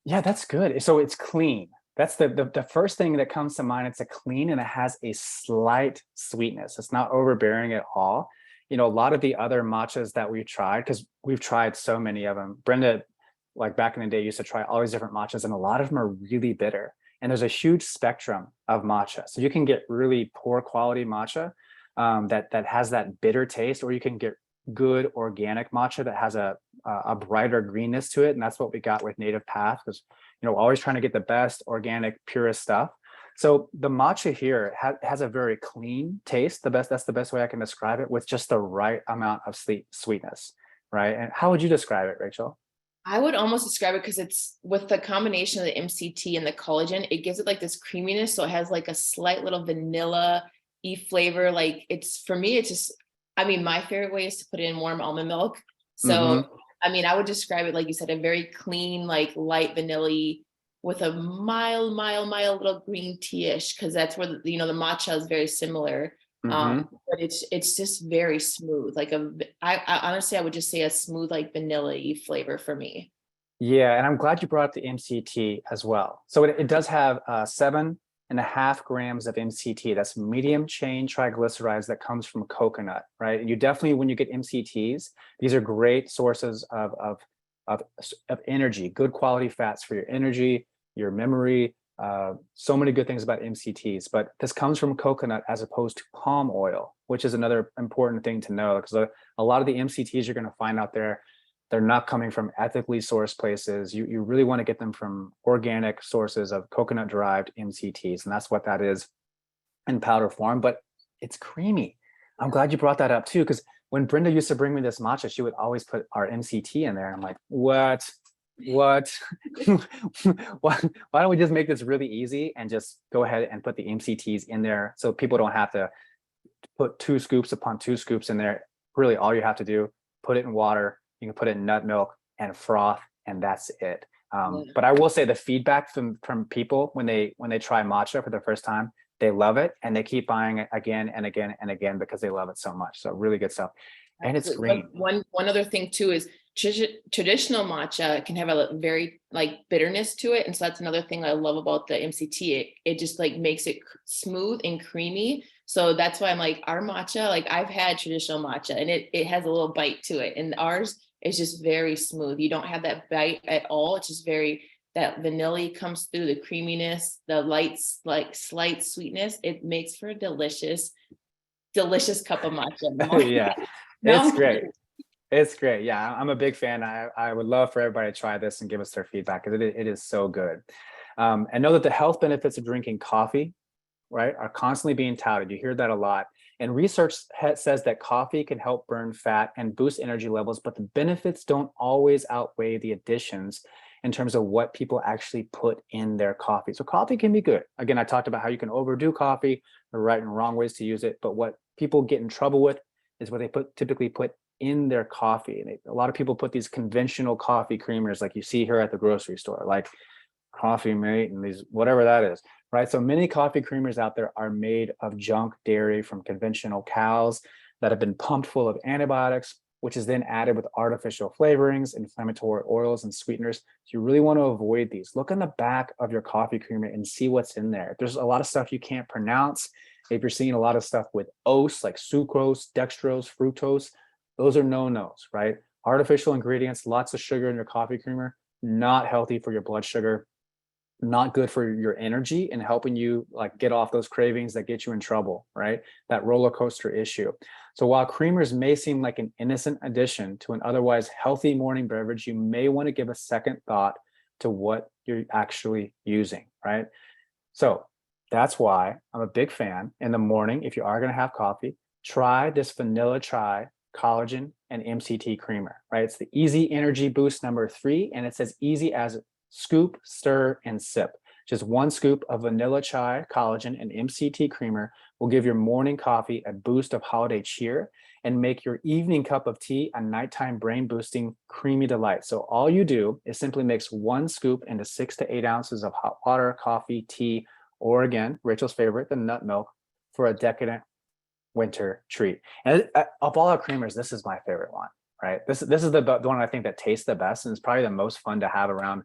Yeah, that's good. So it's clean. That's the first thing that comes to mind. It's a clean, and it has a slight sweetness. It's not overbearing at all. You know, a lot of the other matchas that we've tried, because we've tried so many of them. Brenda, like back in the day, used to try all these different matchas, and a lot of them are really bitter. And there's a huge spectrum of matcha. So you can get really poor quality matcha that has that bitter taste, or you can get good organic matcha that has a brighter greenness to it. And that's what we got with Native Path, because, you know, always trying to get the best organic, purest stuff. So the matcha here has a very clean taste. That's the best way I can describe it, with just the right amount of sweetness, right? And how would you describe it, Rachel? I would almost describe it, because it's with the combination of the MCT and the collagen, it gives it like this creaminess. So it has like a slight little vanilla-y flavor. Like, it's, for me, it's just, I mean, my favorite way is to put it in warm almond milk. So, I mean, I would describe it, like you said, a very clean, like light vanilla with a mild little green tea-ish, because that's where the matcha is very similar. But it's just very smooth. Like I honestly, I would just say a smooth, like vanilla-y flavor for me. Yeah, and I'm glad you brought up the MCT as well. So it does have 7.5 grams of MCT. That's medium chain triglycerides that comes from coconut, right? And you definitely, when you get MCTs, these are great sources of energy, good quality fats for your energy, your memory. So many good things about MCTs, but this comes from coconut as opposed to palm oil, which is another important thing to know, because a lot of the MCTs you're going to find out there, they're not coming from ethically sourced places. You really want to get them from organic sources of coconut derived MCTs. And that's what that is in powder form, but it's creamy. I'm glad you brought that up too, because when Brenda used to bring me this matcha, she would always put our MCT in there. And I'm like, what? Why don't we just make this really easy and just go ahead and put the MCTs in there, so people don't have to put 2 scoops upon 2 scoops in there. Really, all you have to do, put it in water. You can put it in nut milk and froth, and that's it. But I will say the feedback from people when they try matcha for the first time, they love it, and they keep buying it again and again and again because they love it so much. So really good stuff, and it's green. One other thing too is, traditional matcha can have a very like bitterness to it. And so that's another thing I love about the MCT. It just like makes it smooth and creamy. So that's why I'm like, our matcha, like I've had traditional matcha and it has a little bite to it. And ours is just very smooth. You don't have that bite at all. It's just very, that vanilla comes through, the creaminess, the lights, like slight sweetness. It makes for a delicious, delicious cup of matcha. Yeah, Now it's I'm great. craving. It's great. Yeah, I'm a big fan. I would love for everybody to try this and give us their feedback because it is so good. And know that the health benefits of drinking coffee, right, are constantly being touted. You hear that a lot. And research says that coffee can help burn fat and boost energy levels, but the benefits don't always outweigh the additions in terms of what people actually put in their coffee. So coffee can be good. Again, I talked about how you can overdo coffee, the right and wrong ways to use it, but what people get in trouble with is what they typically put in their coffee. And a lot of people put these conventional coffee creamers like you see here at the grocery store, like Coffee Mate and these, whatever that is, right? So many coffee creamers out there are made of junk dairy from conventional cows that have been pumped full of antibiotics, which is then added with artificial flavorings, inflammatory oils, and sweeteners. So you really want to avoid these. Look on the back of your coffee creamer and see what's in there. There's a lot of stuff you can't pronounce. If you're seeing a lot of stuff with oats like sucrose, dextrose, fructose, those are no-nos, right? Artificial ingredients, lots of sugar in your coffee creamer, not healthy for your blood sugar, not good for your energy and helping you like get off those cravings that get you in trouble, right? That roller coaster issue. So while creamers may seem like an innocent addition to an otherwise healthy morning beverage, you may want to give a second thought to what you're actually using, right? So that's why I'm a big fan in the morning. If you are going to have coffee, try this vanilla chai collagen and MCT creamer, right? It's the easy energy boost #3, and it's as easy as scoop, stir, and sip. Just one scoop of vanilla chai collagen and MCT creamer will give your morning coffee a boost of holiday cheer and make your evening cup of tea a nighttime brain boosting creamy delight. So all you do is simply mix one scoop into 6 to 8 ounces of hot water, coffee, tea, or again, Rachel's favorite, the nut milk, for a decadent winter treat. And of all our creamers, this is my favorite one, right? This is the one I think that tastes the best and it's probably the most fun to have around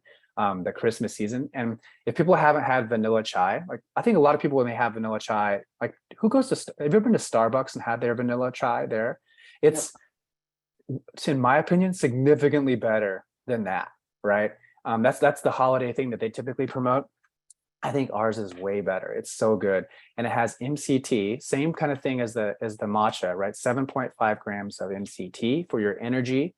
the Christmas season. And if people haven't had vanilla chai, like I think a lot of people when they have vanilla chai, like who goes to, have you ever been to Starbucks and had their vanilla chai there? Yep. It's in my opinion, significantly better than that, right? That's the holiday thing that they typically promote. I think ours is way better. It's so good. And it has MCT, same kind of thing as the matcha, right? 7.5 grams of MCT for your energy,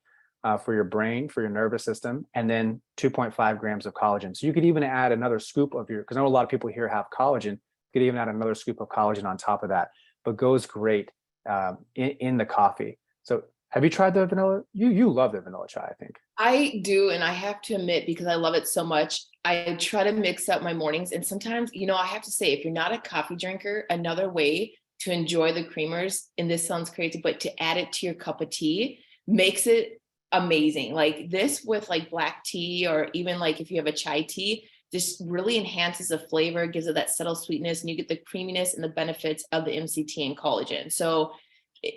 for your brain, for your nervous system, and then 2.5 grams of collagen. So you could even add another scoop of your, because I know a lot of people here have collagen, you could even add another scoop of collagen on top of that, but goes great in the coffee. So have you tried the vanilla? You love the vanilla chai, I think. I do, and I have to admit, because I love it so much, I try to mix up my mornings. And sometimes, I have to say, if you're not a coffee drinker, another way to enjoy the creamers, and this sounds crazy, but to add it to your cup of tea makes it amazing. Like this with like black tea, or even like if you have a chai tea, this really enhances the flavor, gives it that subtle sweetness, and you get the creaminess and the benefits of the MCT and collagen. So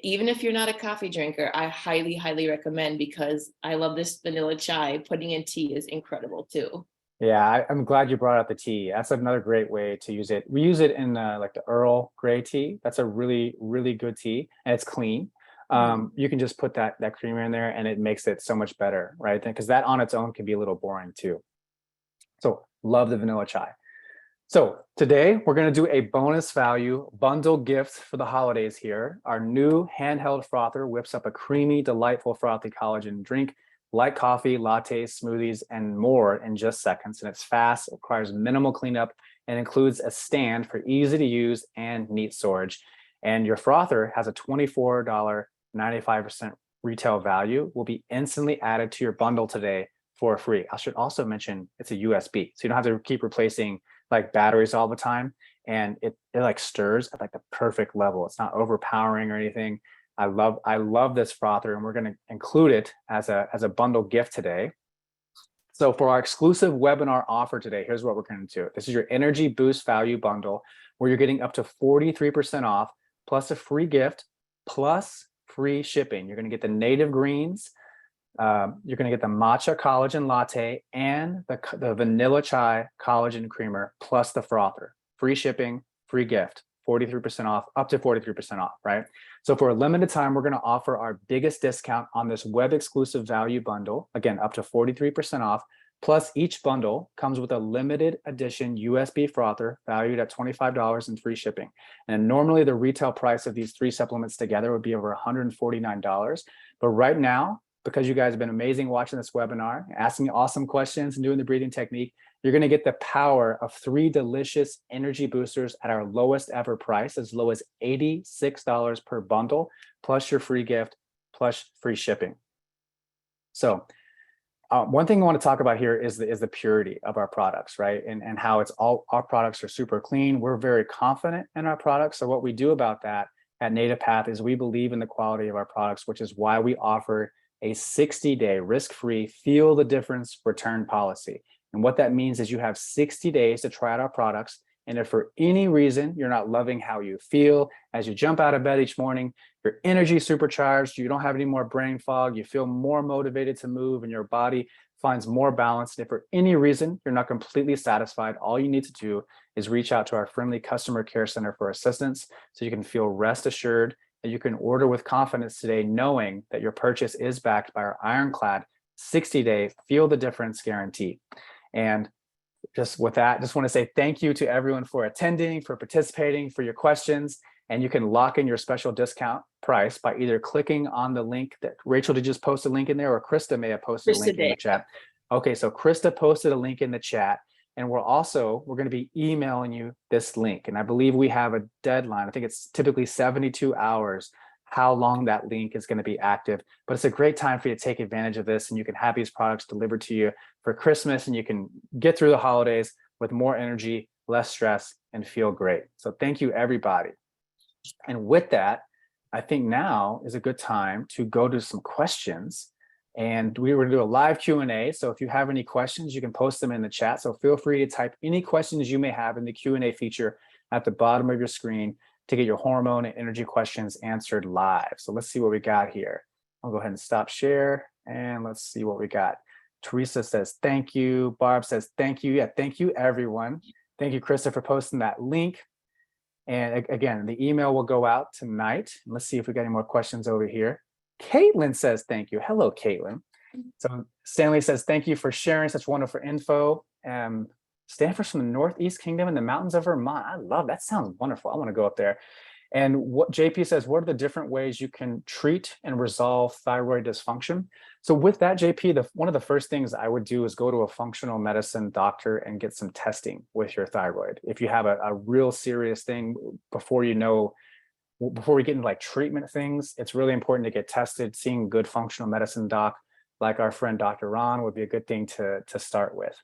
even if you're not a coffee drinker, I highly, highly recommend, because I love this vanilla chai. Putting in tea is incredible too. Yeah, I'm glad you brought up the tea. That's another great way to use it. We use it in like the Earl Grey tea. That's a really, really good tea, and it's clean. Mhm. You can just put that creamer in there, and it makes it so much better, right? Because that on its own can be a little boring too. So love the vanilla chai. So today we're going to do a bonus value bundle gift for the holidays here. Our new handheld frother whips up a creamy, delightful frothy collagen drink like coffee, lattes, smoothies, and more in just seconds. And it's fast, it requires minimal cleanup, and includes a stand for easy to use and neat storage. And your frother has a $24.95 retail value, will be instantly added to your bundle today for free. I should also mention it's a USB, so you don't have to keep replacing like batteries all the time, and it like stirs at like the perfect level. It's not overpowering or anything. I love this frother, and we're going to include it as a bundle gift today. So for our exclusive webinar offer today, here's what we're going to do. This is your Energy Boost Value Bundle, where you're getting up to 43% off, plus a free gift, plus free shipping. You're going to get the native greens, You're going to get the matcha collagen latte and the vanilla chai collagen creamer plus the frother. Free shipping, free gift, 43% off, up to 43% off, right? So for a limited time, we're going to offer our biggest discount on this web exclusive value bundle, again, up to 43% off. Plus, each bundle comes with a limited edition USB frother valued at $25 and free shipping. And normally the retail price of these 3 supplements together would be over $149. But right now, because you guys have been amazing watching this webinar, asking awesome questions and doing the breathing technique, you're going to get the power of 3 delicious energy boosters at our lowest ever price, as low as $86 per bundle, plus your free gift, plus free shipping. So one thing I want to talk about here is the purity of our products, right? And how it's all, our products are super clean. We're very confident in our products. So what we do about that at Native Path is we believe in the quality of our products, which is why we offer a 60-day risk-free feel the difference return policy. And what that means is you have 60 days to try out our products. And if for any reason you're not loving how you feel as you jump out of bed each morning, your energy supercharged, you don't have any more brain fog, you feel more motivated to move, and your body finds more balance. And if for any reason you're not completely satisfied, all you need to do is reach out to our friendly customer care center for assistance, so you can feel rest assured that you can order with confidence today, knowing that your purchase is backed by our ironclad 60-day feel the difference guarantee. And just with that, just want to say thank you to everyone for attending, for participating, for your questions. And you can lock in your special discount price by either clicking on the link that Rachel did just post a link in there, or Krista may have posted a link in the chat. Okay, so Krista posted a link in the chat, and we're going to be emailing you this link. And I believe we have a deadline. I think it's typically 72 hours how long that link is going to be active. But it's a great time for you to take advantage of this, and you can have these products delivered to you for Christmas, and you can get through the holidays with more energy, less stress, and feel great. So thank you, everybody. And with that, I think now is a good time to go to some questions. And we were going to do a live Q&A. So if you have any questions, you can post them in the chat. So feel free to type any questions you may have in the Q&A feature at the bottom of your screen to get your hormone and energy questions answered live. So let's see what we got here. I'll go ahead and stop share, and let's see what we got. Teresa says, thank you. Barb says, thank you. Yeah, thank you, everyone. Thank you, Krista, for posting that link. And again, the email will go out tonight. Let's see if we got any more questions over here. Caitlin says, thank you. Hello, Caitlin. So Stanley says, thank you for sharing such wonderful info. Stanford's from the Northeast Kingdom in the mountains of Vermont. I love that. Sounds wonderful. I want to go up there. And what JP says, what are the different ways you can treat and resolve thyroid dysfunction? So with that, JP, one of the first things I would do is go to a functional medicine doctor and get some testing with your thyroid. If you have a real serious thing, before we get into like treatment things, it's really important to get tested. Seeing good functional medicine doc like our friend Dr. Ron would be a good thing to start with.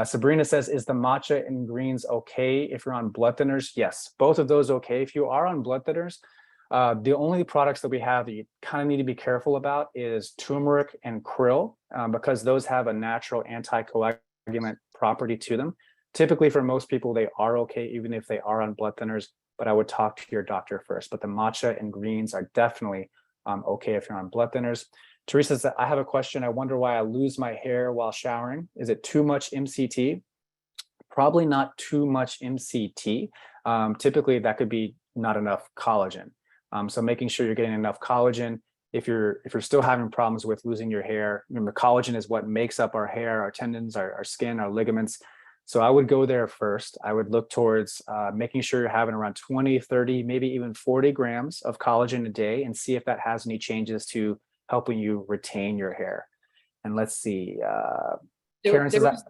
Sabrina says, is the matcha and greens okay if you're on blood thinners? Yes, both of those okay. If you are on blood thinners, the only products that we have that you kind of need to be careful about is turmeric and krill, because those have a natural anticoagulant property to them. Typically for most people, they are okay, even if they are on blood thinners, but I would talk to your doctor first. But the matcha and greens are definitely okay if you're on blood thinners. Teresa says, I have a question. I wonder why I lose my hair while showering. Is it too much MCT? Probably not too much MCT. Typically, that could be not enough collagen. So making sure you're getting enough collagen. If you're still having problems with losing your hair, remember, collagen is what makes up our hair, our tendons, our skin, our ligaments. So I would go there first. I would look towards making sure you're having around 20, 30, maybe even 40 grams of collagen a day, and see if that has any changes to helping you retain your hair. And let's see, Karen says that.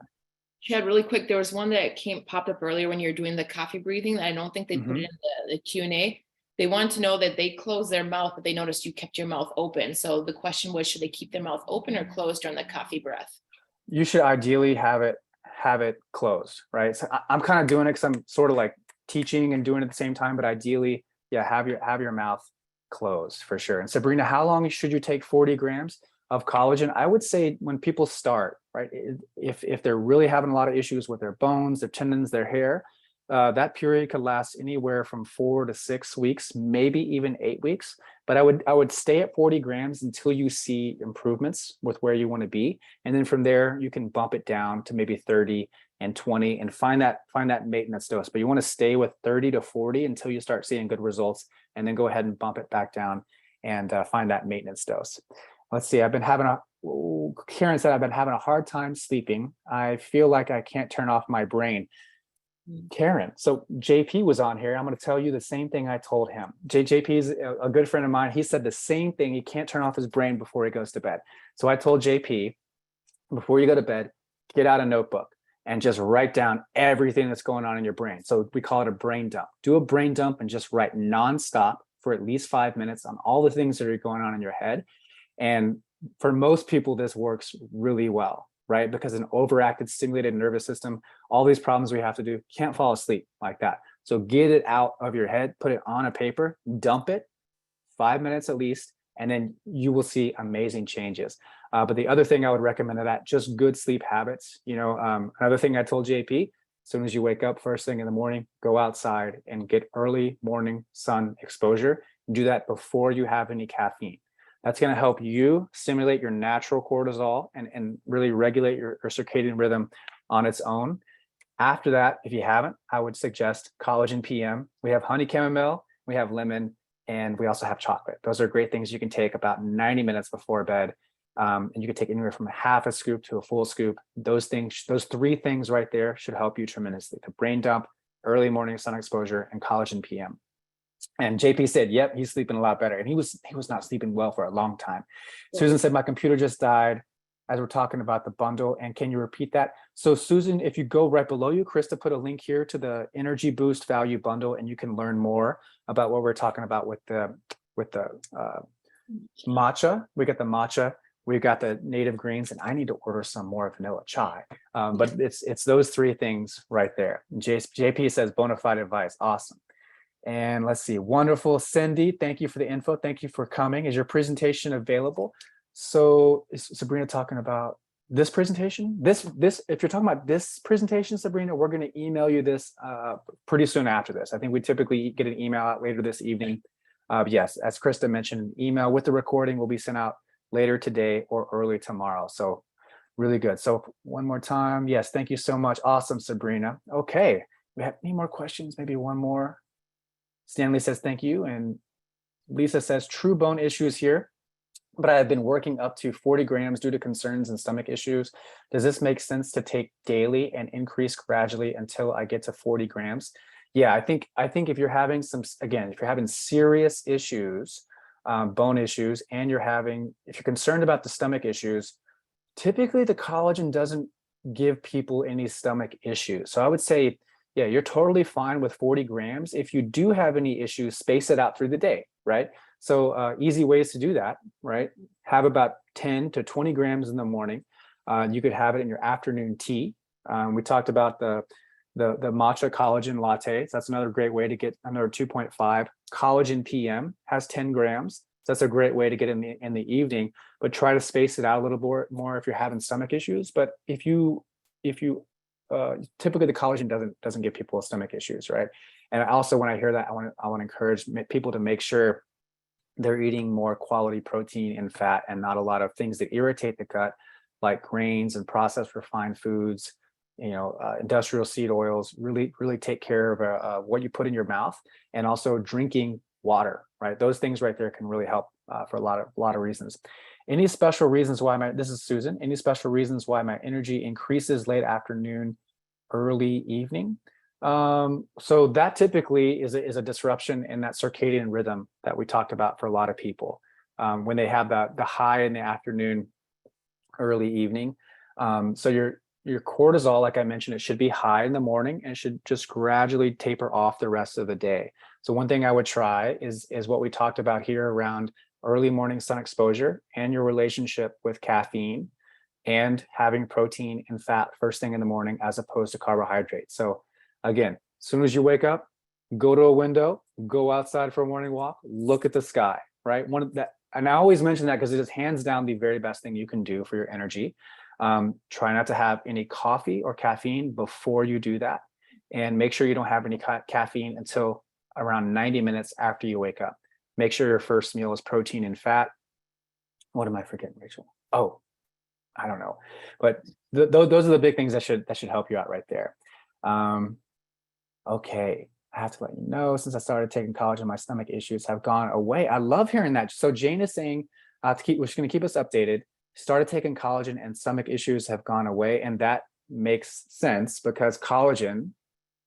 Chad, really quick, there was one that popped up earlier when you were doing the coffee breathing that I don't think they put it in the Q&A. They wanted to know that they closed their mouth, but they noticed you kept your mouth open. So the question was, should they keep their mouth open or closed during the coffee breath? You should ideally have it closed, right? So I'm kind of doing it because I'm sort of like teaching and doing it at the same time, but ideally, yeah, have your mouth closed for sure. And Sabrina, how long should you take 40 grams of collagen? I would say when people start, right, if they're really having a lot of issues with their bones, their tendons, their hair, that period could last anywhere from 4 to 6 weeks, maybe even 8 weeks. But I would stay at 40 grams until you see improvements with where you want to be. And then from there, you can bump it down to maybe 30 and 20 and find that maintenance dose. But you want to stay with 30 to 40 until you start seeing good results, and then go ahead and bump it back down and find that maintenance dose. Let's see, Karen said, I've been having a hard time sleeping. I feel like I can't turn off my brain. Karen, so JP was on here. I'm going to tell you the same thing I told him. JP is a good friend of mine. He said the same thing. He can't turn off his brain before he goes to bed. So I told JP, before you go to bed, get out a notebook and just write down everything that's going on in your brain. So we call it a brain dump. Do a brain dump and just write nonstop for at least 5 minutes on all the things that are going on in your head. And for most people, this works really well, right? Because an overactive, stimulated nervous system, all these problems we have to do, can't fall asleep like that. So get it out of your head, put it on a paper, dump it, 5 minutes at least, and then you will see amazing changes. But the other thing I would recommend of that, just good sleep habits. Another thing I told JP, as soon as you wake up first thing in the morning, go outside and get early morning sun exposure. Do that before you have any caffeine. That's going to help you stimulate your natural cortisol and really regulate your circadian rhythm on its own. After that, if you haven't, I would suggest collagen PM. We have honey chamomile, we have lemon, and we also have chocolate. Those are great things you can take about 90 minutes before bed. And you can take anywhere from a half a scoop to a full scoop. Those three things right there should help you tremendously. The brain dump, early morning sun exposure, and collagen PM. And JP said, yep, he's sleeping a lot better. And he was not sleeping well for a long time. Yeah. Susan said, my computer just died as we're talking about the bundle. And can you repeat that? So Susan, if you go right below you, Krista put a link here to the Energy Boost Value Bundle, and you can learn more about what we're talking about with the matcha. We got the matcha. We've got the native greens, and I need to order some more vanilla chai. But it's those three things right there. JP says bona fide advice. Awesome. And let's see, wonderful. Cindy, thank you for the info. Thank you for coming. Is your presentation available? So is Sabrina talking about this presentation? This, if you're talking about this presentation, Sabrina, we're going to email you this pretty soon after this. I think we typically get an email out later this evening. Yes, as Krista mentioned, an email with the recording will be sent out later today or early tomorrow. So really good. So one more time. Yes, thank you so much. Awesome, Sabrina. Okay, we have any more questions? Maybe one more. Stanley says, thank you. And Lisa says, true bone issues here, but I have been working up to 40 grams due to concerns and stomach issues. Does this make sense to take daily and increase gradually until I get to 40 grams? Yeah, I think if you're having if you're having serious issues, bone issues, and if you're concerned about the stomach issues, typically the collagen doesn't give people any stomach issues. So I would say, yeah, you're totally fine with 40 grams. If you do have any issues, space it out through the day, right? So easy ways to do that, right? Have about 10 to 20 grams in the morning. You could have it in your afternoon tea. We talked about the matcha collagen lattes. That's another great way to get another 2.5. Collagen PM has 10 grams. So that's a great way to get in the evening, but try to space it out a little more if you're having stomach issues. But if you typically the collagen doesn't give people stomach issues, right? And also when I hear that, I want to encourage people to make sure they're eating more quality protein and fat and not a lot of things that irritate the gut, like grains and processed refined foods, industrial seed oils. Really take care of what you put in your mouth, and also drinking water, right? Those things right there can really help for a lot of reasons. Any special reasons why this is Susan, any special reasons why my energy increases late afternoon, early evening? So that typically is a disruption in that circadian rhythm that we talked about for a lot of people. When they have the high in the afternoon, early evening. So your cortisol, like I mentioned, it should be high in the morning and it should just gradually taper off the rest of the day. So one thing I would try is what we talked about here around early morning sun exposure and your relationship with caffeine and having protein and fat first thing in the morning as opposed to carbohydrates. So again, as soon as you wake up, go to a window, go outside for a morning walk, look at the sky, right? And I always mention that because it is hands down the very best thing you can do for your energy. Try not to have any coffee or caffeine before you do that, and make sure you don't have any caffeine until around 90 minutes after you wake up. Make sure your first meal is protein and fat. What am I forgetting, Rachel? Oh, I don't know, but those are the big things that should help you out right there. Um, okay, I have to let you know, since I started taking collagen, my stomach issues have gone away. I love hearing that. So Jane is saying we're just going to keep us updated. Started taking collagen and stomach issues have gone away, and that makes sense because collagen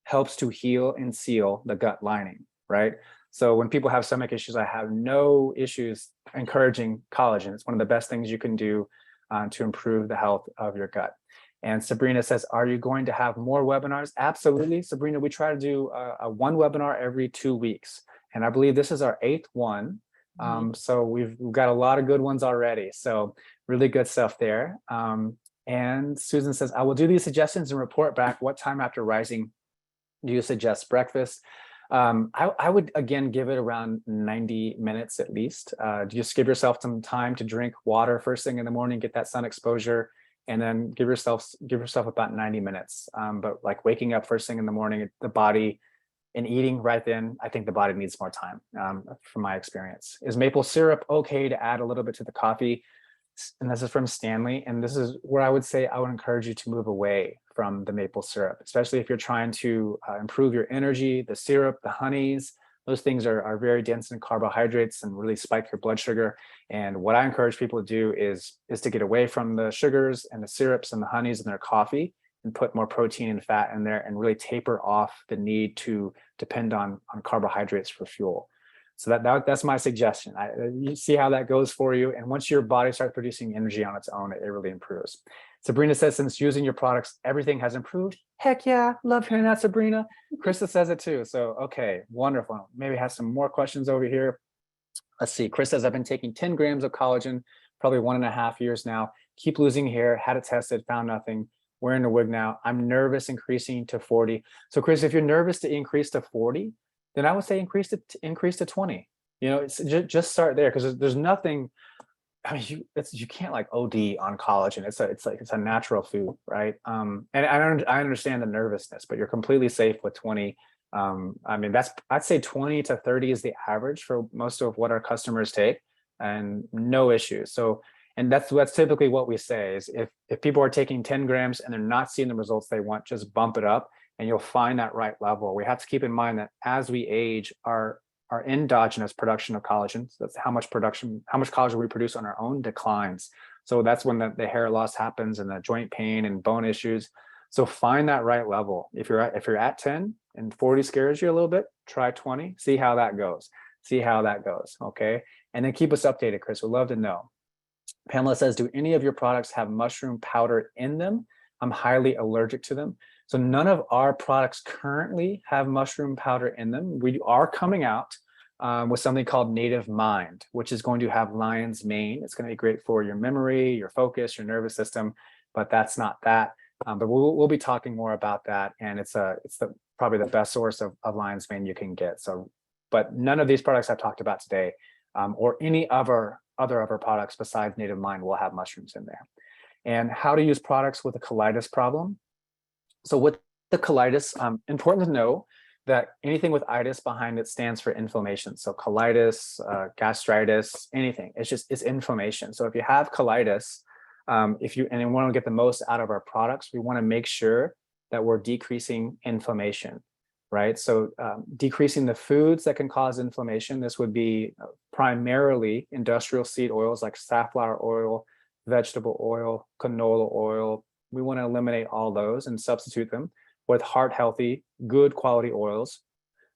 helps to heal and seal the gut lining, right? So when people have stomach issues, I have no issues encouraging collagen. It's one of the best things you can do to improve the health of your gut. And Sabrina says, are you going to have more webinars? Absolutely, Sabrina. We try to do a one webinar every 2 weeks. And I believe this is our 8th one. So we've got a lot of good ones already. So really good stuff there. And Susan says, I will do these suggestions and report back. What time after rising do you suggest breakfast? I would, again, give it around 90 minutes at least. Just give yourself some time to drink water first thing in the morning, get that sun exposure, and then give yourself about 90 minutes. But like waking up first thing in the morning, the body, and eating right then, I think the body needs more time, from my experience. Is maple syrup okay to add a little bit to the coffee? And this is from Stanley. And this is where I would say I would encourage you to move away from the maple syrup, especially if you're trying to improve your energy. The syrup, the honeys, those things are very dense in carbohydrates and really spike your blood sugar. And what I encourage people to do is to get away from the sugars and the syrups and the honeys in their coffee and put more protein and fat in there and really taper off the need to depend on carbohydrates for fuel. So that's my suggestion. You see how that goes for you. And once your body starts producing energy on its own, it really improves. Sabrina says, since using your products, everything has improved. Heck yeah, love hearing that, Sabrina. Krista says it too. So, okay, wonderful. Maybe have some more questions over here. Let's see. Chris says, I've been taking 10 grams of collagen, probably 1.5 years now. Keep losing hair, had it tested, found nothing. Wearing a wig now. I'm nervous increasing to 40. So Chris, if you're nervous to increase to 40, then I would say increase to 20. You know, it's just start there, because there's nothing. I mean, you can't like OD on collagen. It's a natural food, right? And I understand the nervousness, but you're completely safe with 20. I mean, I'd say 20 to 30 is the average for most of what our customers take, and no issues. So, and that's typically what we say is if people are taking 10 grams and they're not seeing the results they want, just bump it up and you'll find that right level. We have to keep in mind that as we age, our endogenous production of collagen, so that's how much collagen we produce on our own, declines. So that's when the hair loss happens and the joint pain and bone issues. So find that right level. If you're at 10 and 40 scares you a little bit, try 20, see how that goes. Okay. And then keep us updated, Chris. We'd love to know. Pamela says, do any of your products have mushroom powder in them? I'm highly allergic to them. So none of our products currently have mushroom powder in them. We are coming out with something called Native Mind, which is going to have lion's mane. It's going to be great for your memory, your focus, your nervous system, but that's not that. But we'll be talking more about that, and it's probably the best source of lion's mane you can get. So, but none of these products I've talked about today, or any other of our products besides Native Mind, will have mushrooms in there. And how to use products with a colitis problem. So with the colitis, important to know that anything with itis behind it stands for inflammation. So colitis, gastritis, anything, it's inflammation. So if you have colitis, and you want to get the most out of our products, we want to make sure that we're decreasing inflammation, right? So decreasing the foods that can cause inflammation. This would be primarily industrial seed oils like safflower oil, vegetable oil, canola oil. We want to eliminate all those and substitute them with heart healthy, good quality oils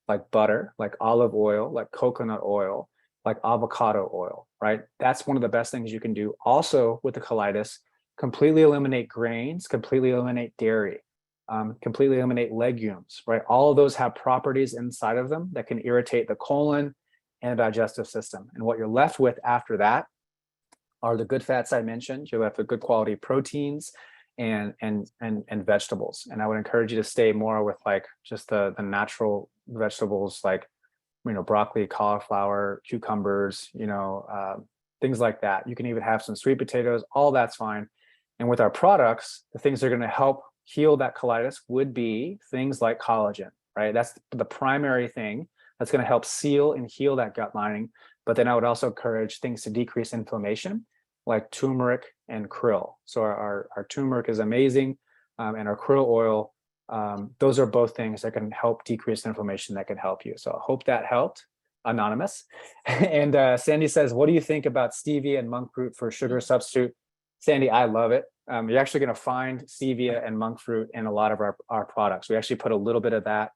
like butter, like olive oil, like coconut oil, like avocado oil, right? That's one of the best things you can do. Also with the colitis, completely eliminate grains, completely eliminate dairy, completely eliminate legumes, right? All of those have properties inside of them that can irritate the colon and digestive system. And what you're left with after that are the good fats I mentioned. You're left with good quality proteins and vegetables. And I would encourage you to stay more with like just the natural vegetables, like, you know, broccoli, cauliflower, cucumbers, you know, things like that. You can even have some sweet potatoes, all that's fine. And with our products, the things that are going to help heal that colitis would be things like collagen, right? That's the primary thing That's going to help seal and heal that gut lining. But then I would also encourage things to decrease inflammation, like turmeric and krill. So our turmeric is amazing, and our krill oil, those are both things that can help decrease inflammation, that can help you. So I hope that helped, Anonymous. And Sandy says, what do you think about stevia and monk fruit for sugar substitute? Sandy, I love it. You're actually going to find stevia and monk fruit in a lot of our products. We actually put a little bit of that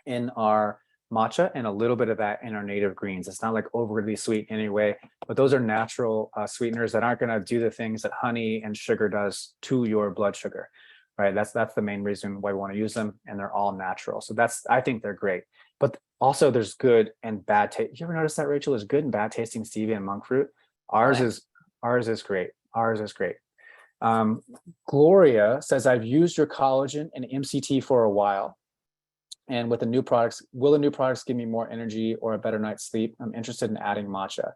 in our matcha and a little bit of that in our native greens. It's not like overly sweet anyway, but those are natural sweeteners that aren't going to do the things that honey and sugar does to your blood sugar, right? That's the main reason why we want to use them, and they're all natural. So I think they're great. But also there's good and bad taste. You ever notice that, Rachel? There's good and bad tasting stevia and monk fruit. Ours is great. Ours is great. Gloria says, I've used your collagen and MCT for a while. And with the new products, will the new products give me more energy or a better night's sleep? I'm interested in adding matcha.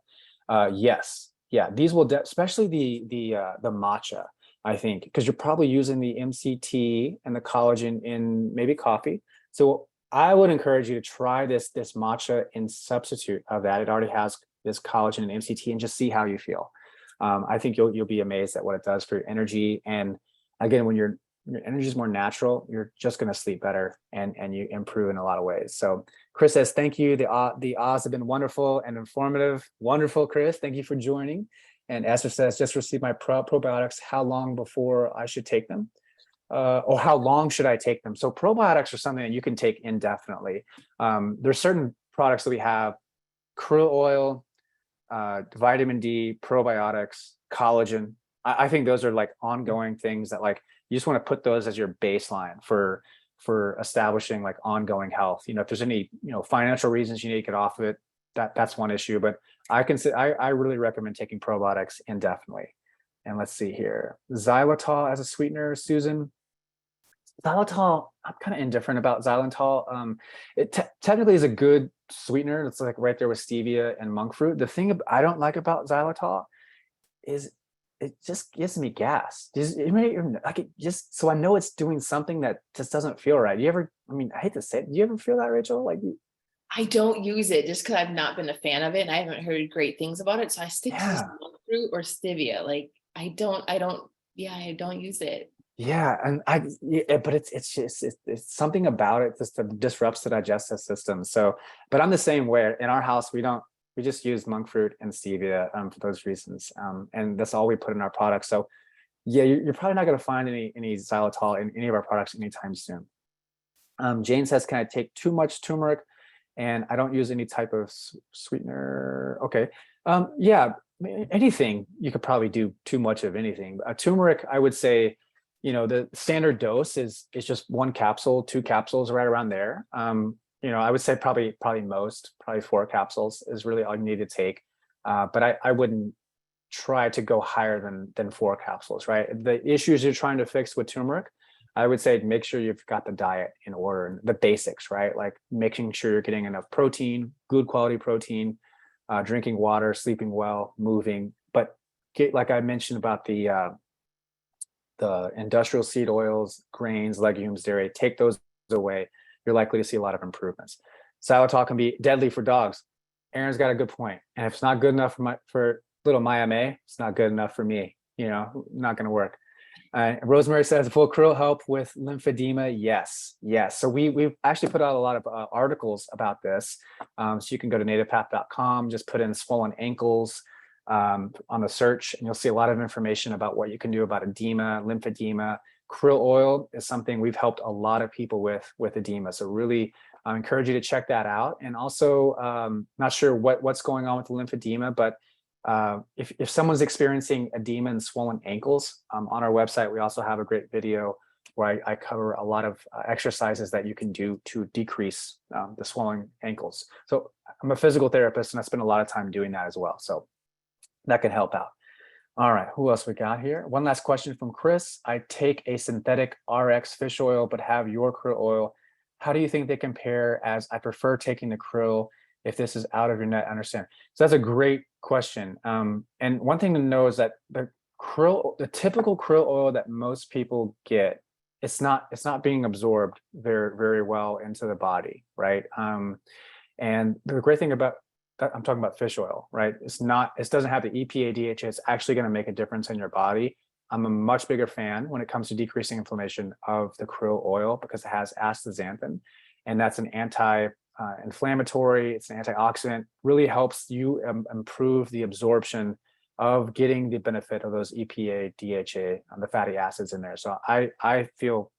Yes. Yeah, these will, especially the matcha, I think, because you're probably using the MCT and the collagen in maybe coffee. So I would encourage you to try this matcha in substitute of that. It already has this collagen and MCT, and just see how you feel. I think you'll be amazed at what it does for your energy. And again, when your energy is more natural, you're just going to sleep better, and you improve in a lot of ways. So Chris says, thank you. The Oz have been wonderful and informative. Wonderful, Chris. Thank you for joining. And Esther says, just received my probiotics. How long before I should take them? Or how long should I take them? So probiotics are something that you can take indefinitely. There's certain products that we have: krill oil, vitamin D, probiotics, collagen. I think those are like ongoing things that, like, you just want to put those as your baseline for establishing like ongoing health. If there's any financial reasons you need to get off of it, that's one issue. But I really recommend taking probiotics indefinitely. And let's see here, xylitol as a sweetener, Susan. Xylitol, I'm kind of indifferent about xylitol. It technically is a good sweetener. It's like right there with stevia and monk fruit. The thing I don't like about xylitol is it just gives me gas. So I know it's doing something that just doesn't feel right. I hate to say it, do you ever feel that, Rachel? Like, I don't use it just because I've not been a fan of it, and I haven't heard great things about it. So I stick to monk fruit or stevia. Like I don't use it. Yeah, but it's just it's something about it just disrupts the digestive system. So, but I'm the same way. In our house, we just use monk fruit and stevia for those reasons, and that's all we put in our products. So, yeah, you're probably not going to find any xylitol in any of our products anytime soon. Jane says, "Can I take too much turmeric? And I don't use any type of sweetener." Okay, yeah, anything you could probably do too much of anything. Turmeric, I would say, the standard dose is just 1 capsule, 2 capsules, right around there. I would say probably 4 capsules is really all you need to take. But I wouldn't try to go higher than 4 capsules, right? The issues you're trying to fix with turmeric, I would say make sure you've got the diet in order, the basics, right? Like making sure you're getting enough protein, good quality protein, drinking water, sleeping well, moving. But like I mentioned about the industrial seed oils, grains, legumes, dairy, take those away. You're likely to see a lot of improvements. Xylitol can be deadly for dogs. Aaron's got a good point. And if it's not good enough for little Maya May, it's not good enough for me. Not going to work. Rosemary says, "Will krill help with lymphedema?" Yes. So we've actually put out a lot of articles about this. So you can go to nativepath.com, just put in swollen ankles on the search, and you'll see a lot of information about what you can do about edema, lymphedema. Krill oil is something we've helped a lot of people with edema. So really, I encourage you to check that out. And also, not sure what's going on with the lymphedema, but if someone's experiencing edema and swollen ankles, on our website, we also have a great video where I cover a lot of exercises that you can do to decrease the swollen ankles. So I'm a physical therapist, and I spend a lot of time doing that as well. So that can help out. All right, who else we got here? One last question from Chris. I take a synthetic RX fish oil, but have your krill oil. How do you think they compare, as I prefer taking the krill if this is out of your net? I understand. So that's a great question. And one thing to know is that the typical krill oil that most people get, it's not being absorbed very, very well into the body, right? And the great thing about that, I'm talking about fish oil, right? It doesn't have the EPA, DHA. It's actually going to make a difference in your body. I'm a much bigger fan when it comes to decreasing inflammation of the krill oil because it has astaxanthin, and that's an anti-inflammatory. It's an antioxidant. Really helps you improve the absorption of getting the benefit of those EPA, DHA, the fatty acids in there. So I feel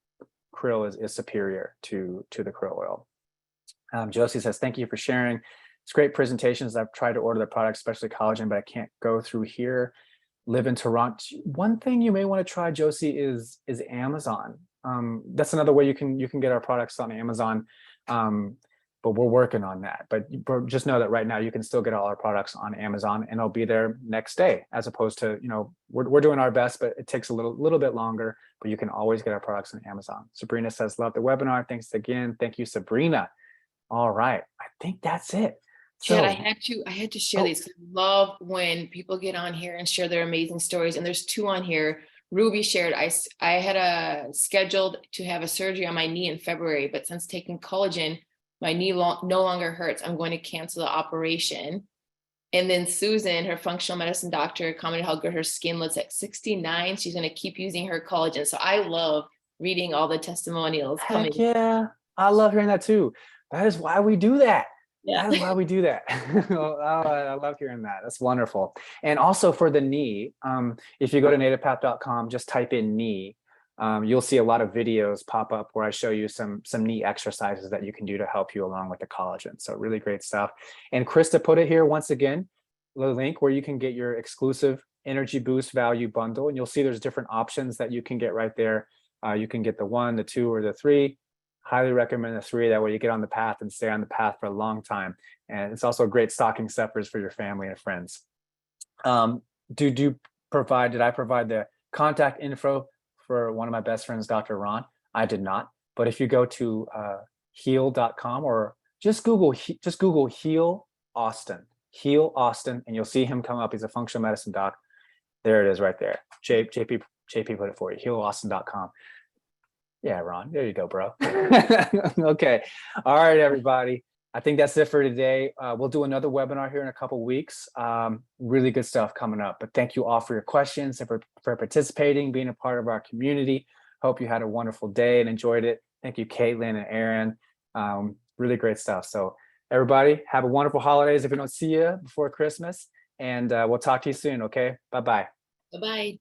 krill is superior to the krill oil. Josie says, thank you for sharing. It's great presentations. I've tried to order the product, especially collagen, but I can't go through here. Live in Toronto. One thing you may want to try, Josie, is Amazon. That's another way you can get our products on Amazon. But we're working on that. But just know that right now you can still get all our products on Amazon, and it'll be there next day, as opposed to, we're doing our best, but it takes a little bit longer. But you can always get our products on Amazon. Sabrina says, love the webinar. Thanks again. Thank you, Sabrina. All right, I think that's it. Chad, I had to share these. I love when people get on here and share their amazing stories. And there's 2 on here. Ruby shared, I had a scheduled to have a surgery on my knee in February, but since taking collagen, my knee no longer hurts. I'm going to cancel the operation. And then Susan, her functional medicine doctor, commented how good her skin looks at 69. She's going to keep using her collagen. So I love reading all the testimonials. Heck yeah, I love hearing that too. That is why we do that. Yeah. That is why we do that. I love hearing that. That's wonderful. And also for the knee, if you go to nativepath.com, just type in knee. You'll see a lot of videos pop up where I show you some knee exercises that you can do to help you along with the collagen. So really great stuff. And Krista put it here once again, the link where you can get your exclusive Energy Boost Value Bundle. And you'll see there's different options that you can get right there. You can get the 1, the 2, or the 3. Highly recommend the 3. That way you get on the path and stay on the path for a long time. And it's also great stocking stuffers for your family and friends. Did I provide the contact info for one of my best friends, Dr. Ron? I did not. But if you go to heal.com or just Google Heal Austin, and you'll see him come up. He's a functional medicine doc. There it is right there. JP put it for you, healaustin.com. Yeah, Ron, there you go, bro. Okay. All right, everybody. I think that's it for today. We'll do another webinar here in a couple weeks. Really good stuff coming up. But thank you all for your questions and for participating, being a part of our community. Hope you had a wonderful day and enjoyed it. Thank you, Caitlin and Aaron. Really great stuff. So everybody, have a wonderful holidays if we don't see you before Christmas. And we'll talk to you soon, okay? Bye-bye. Bye-bye.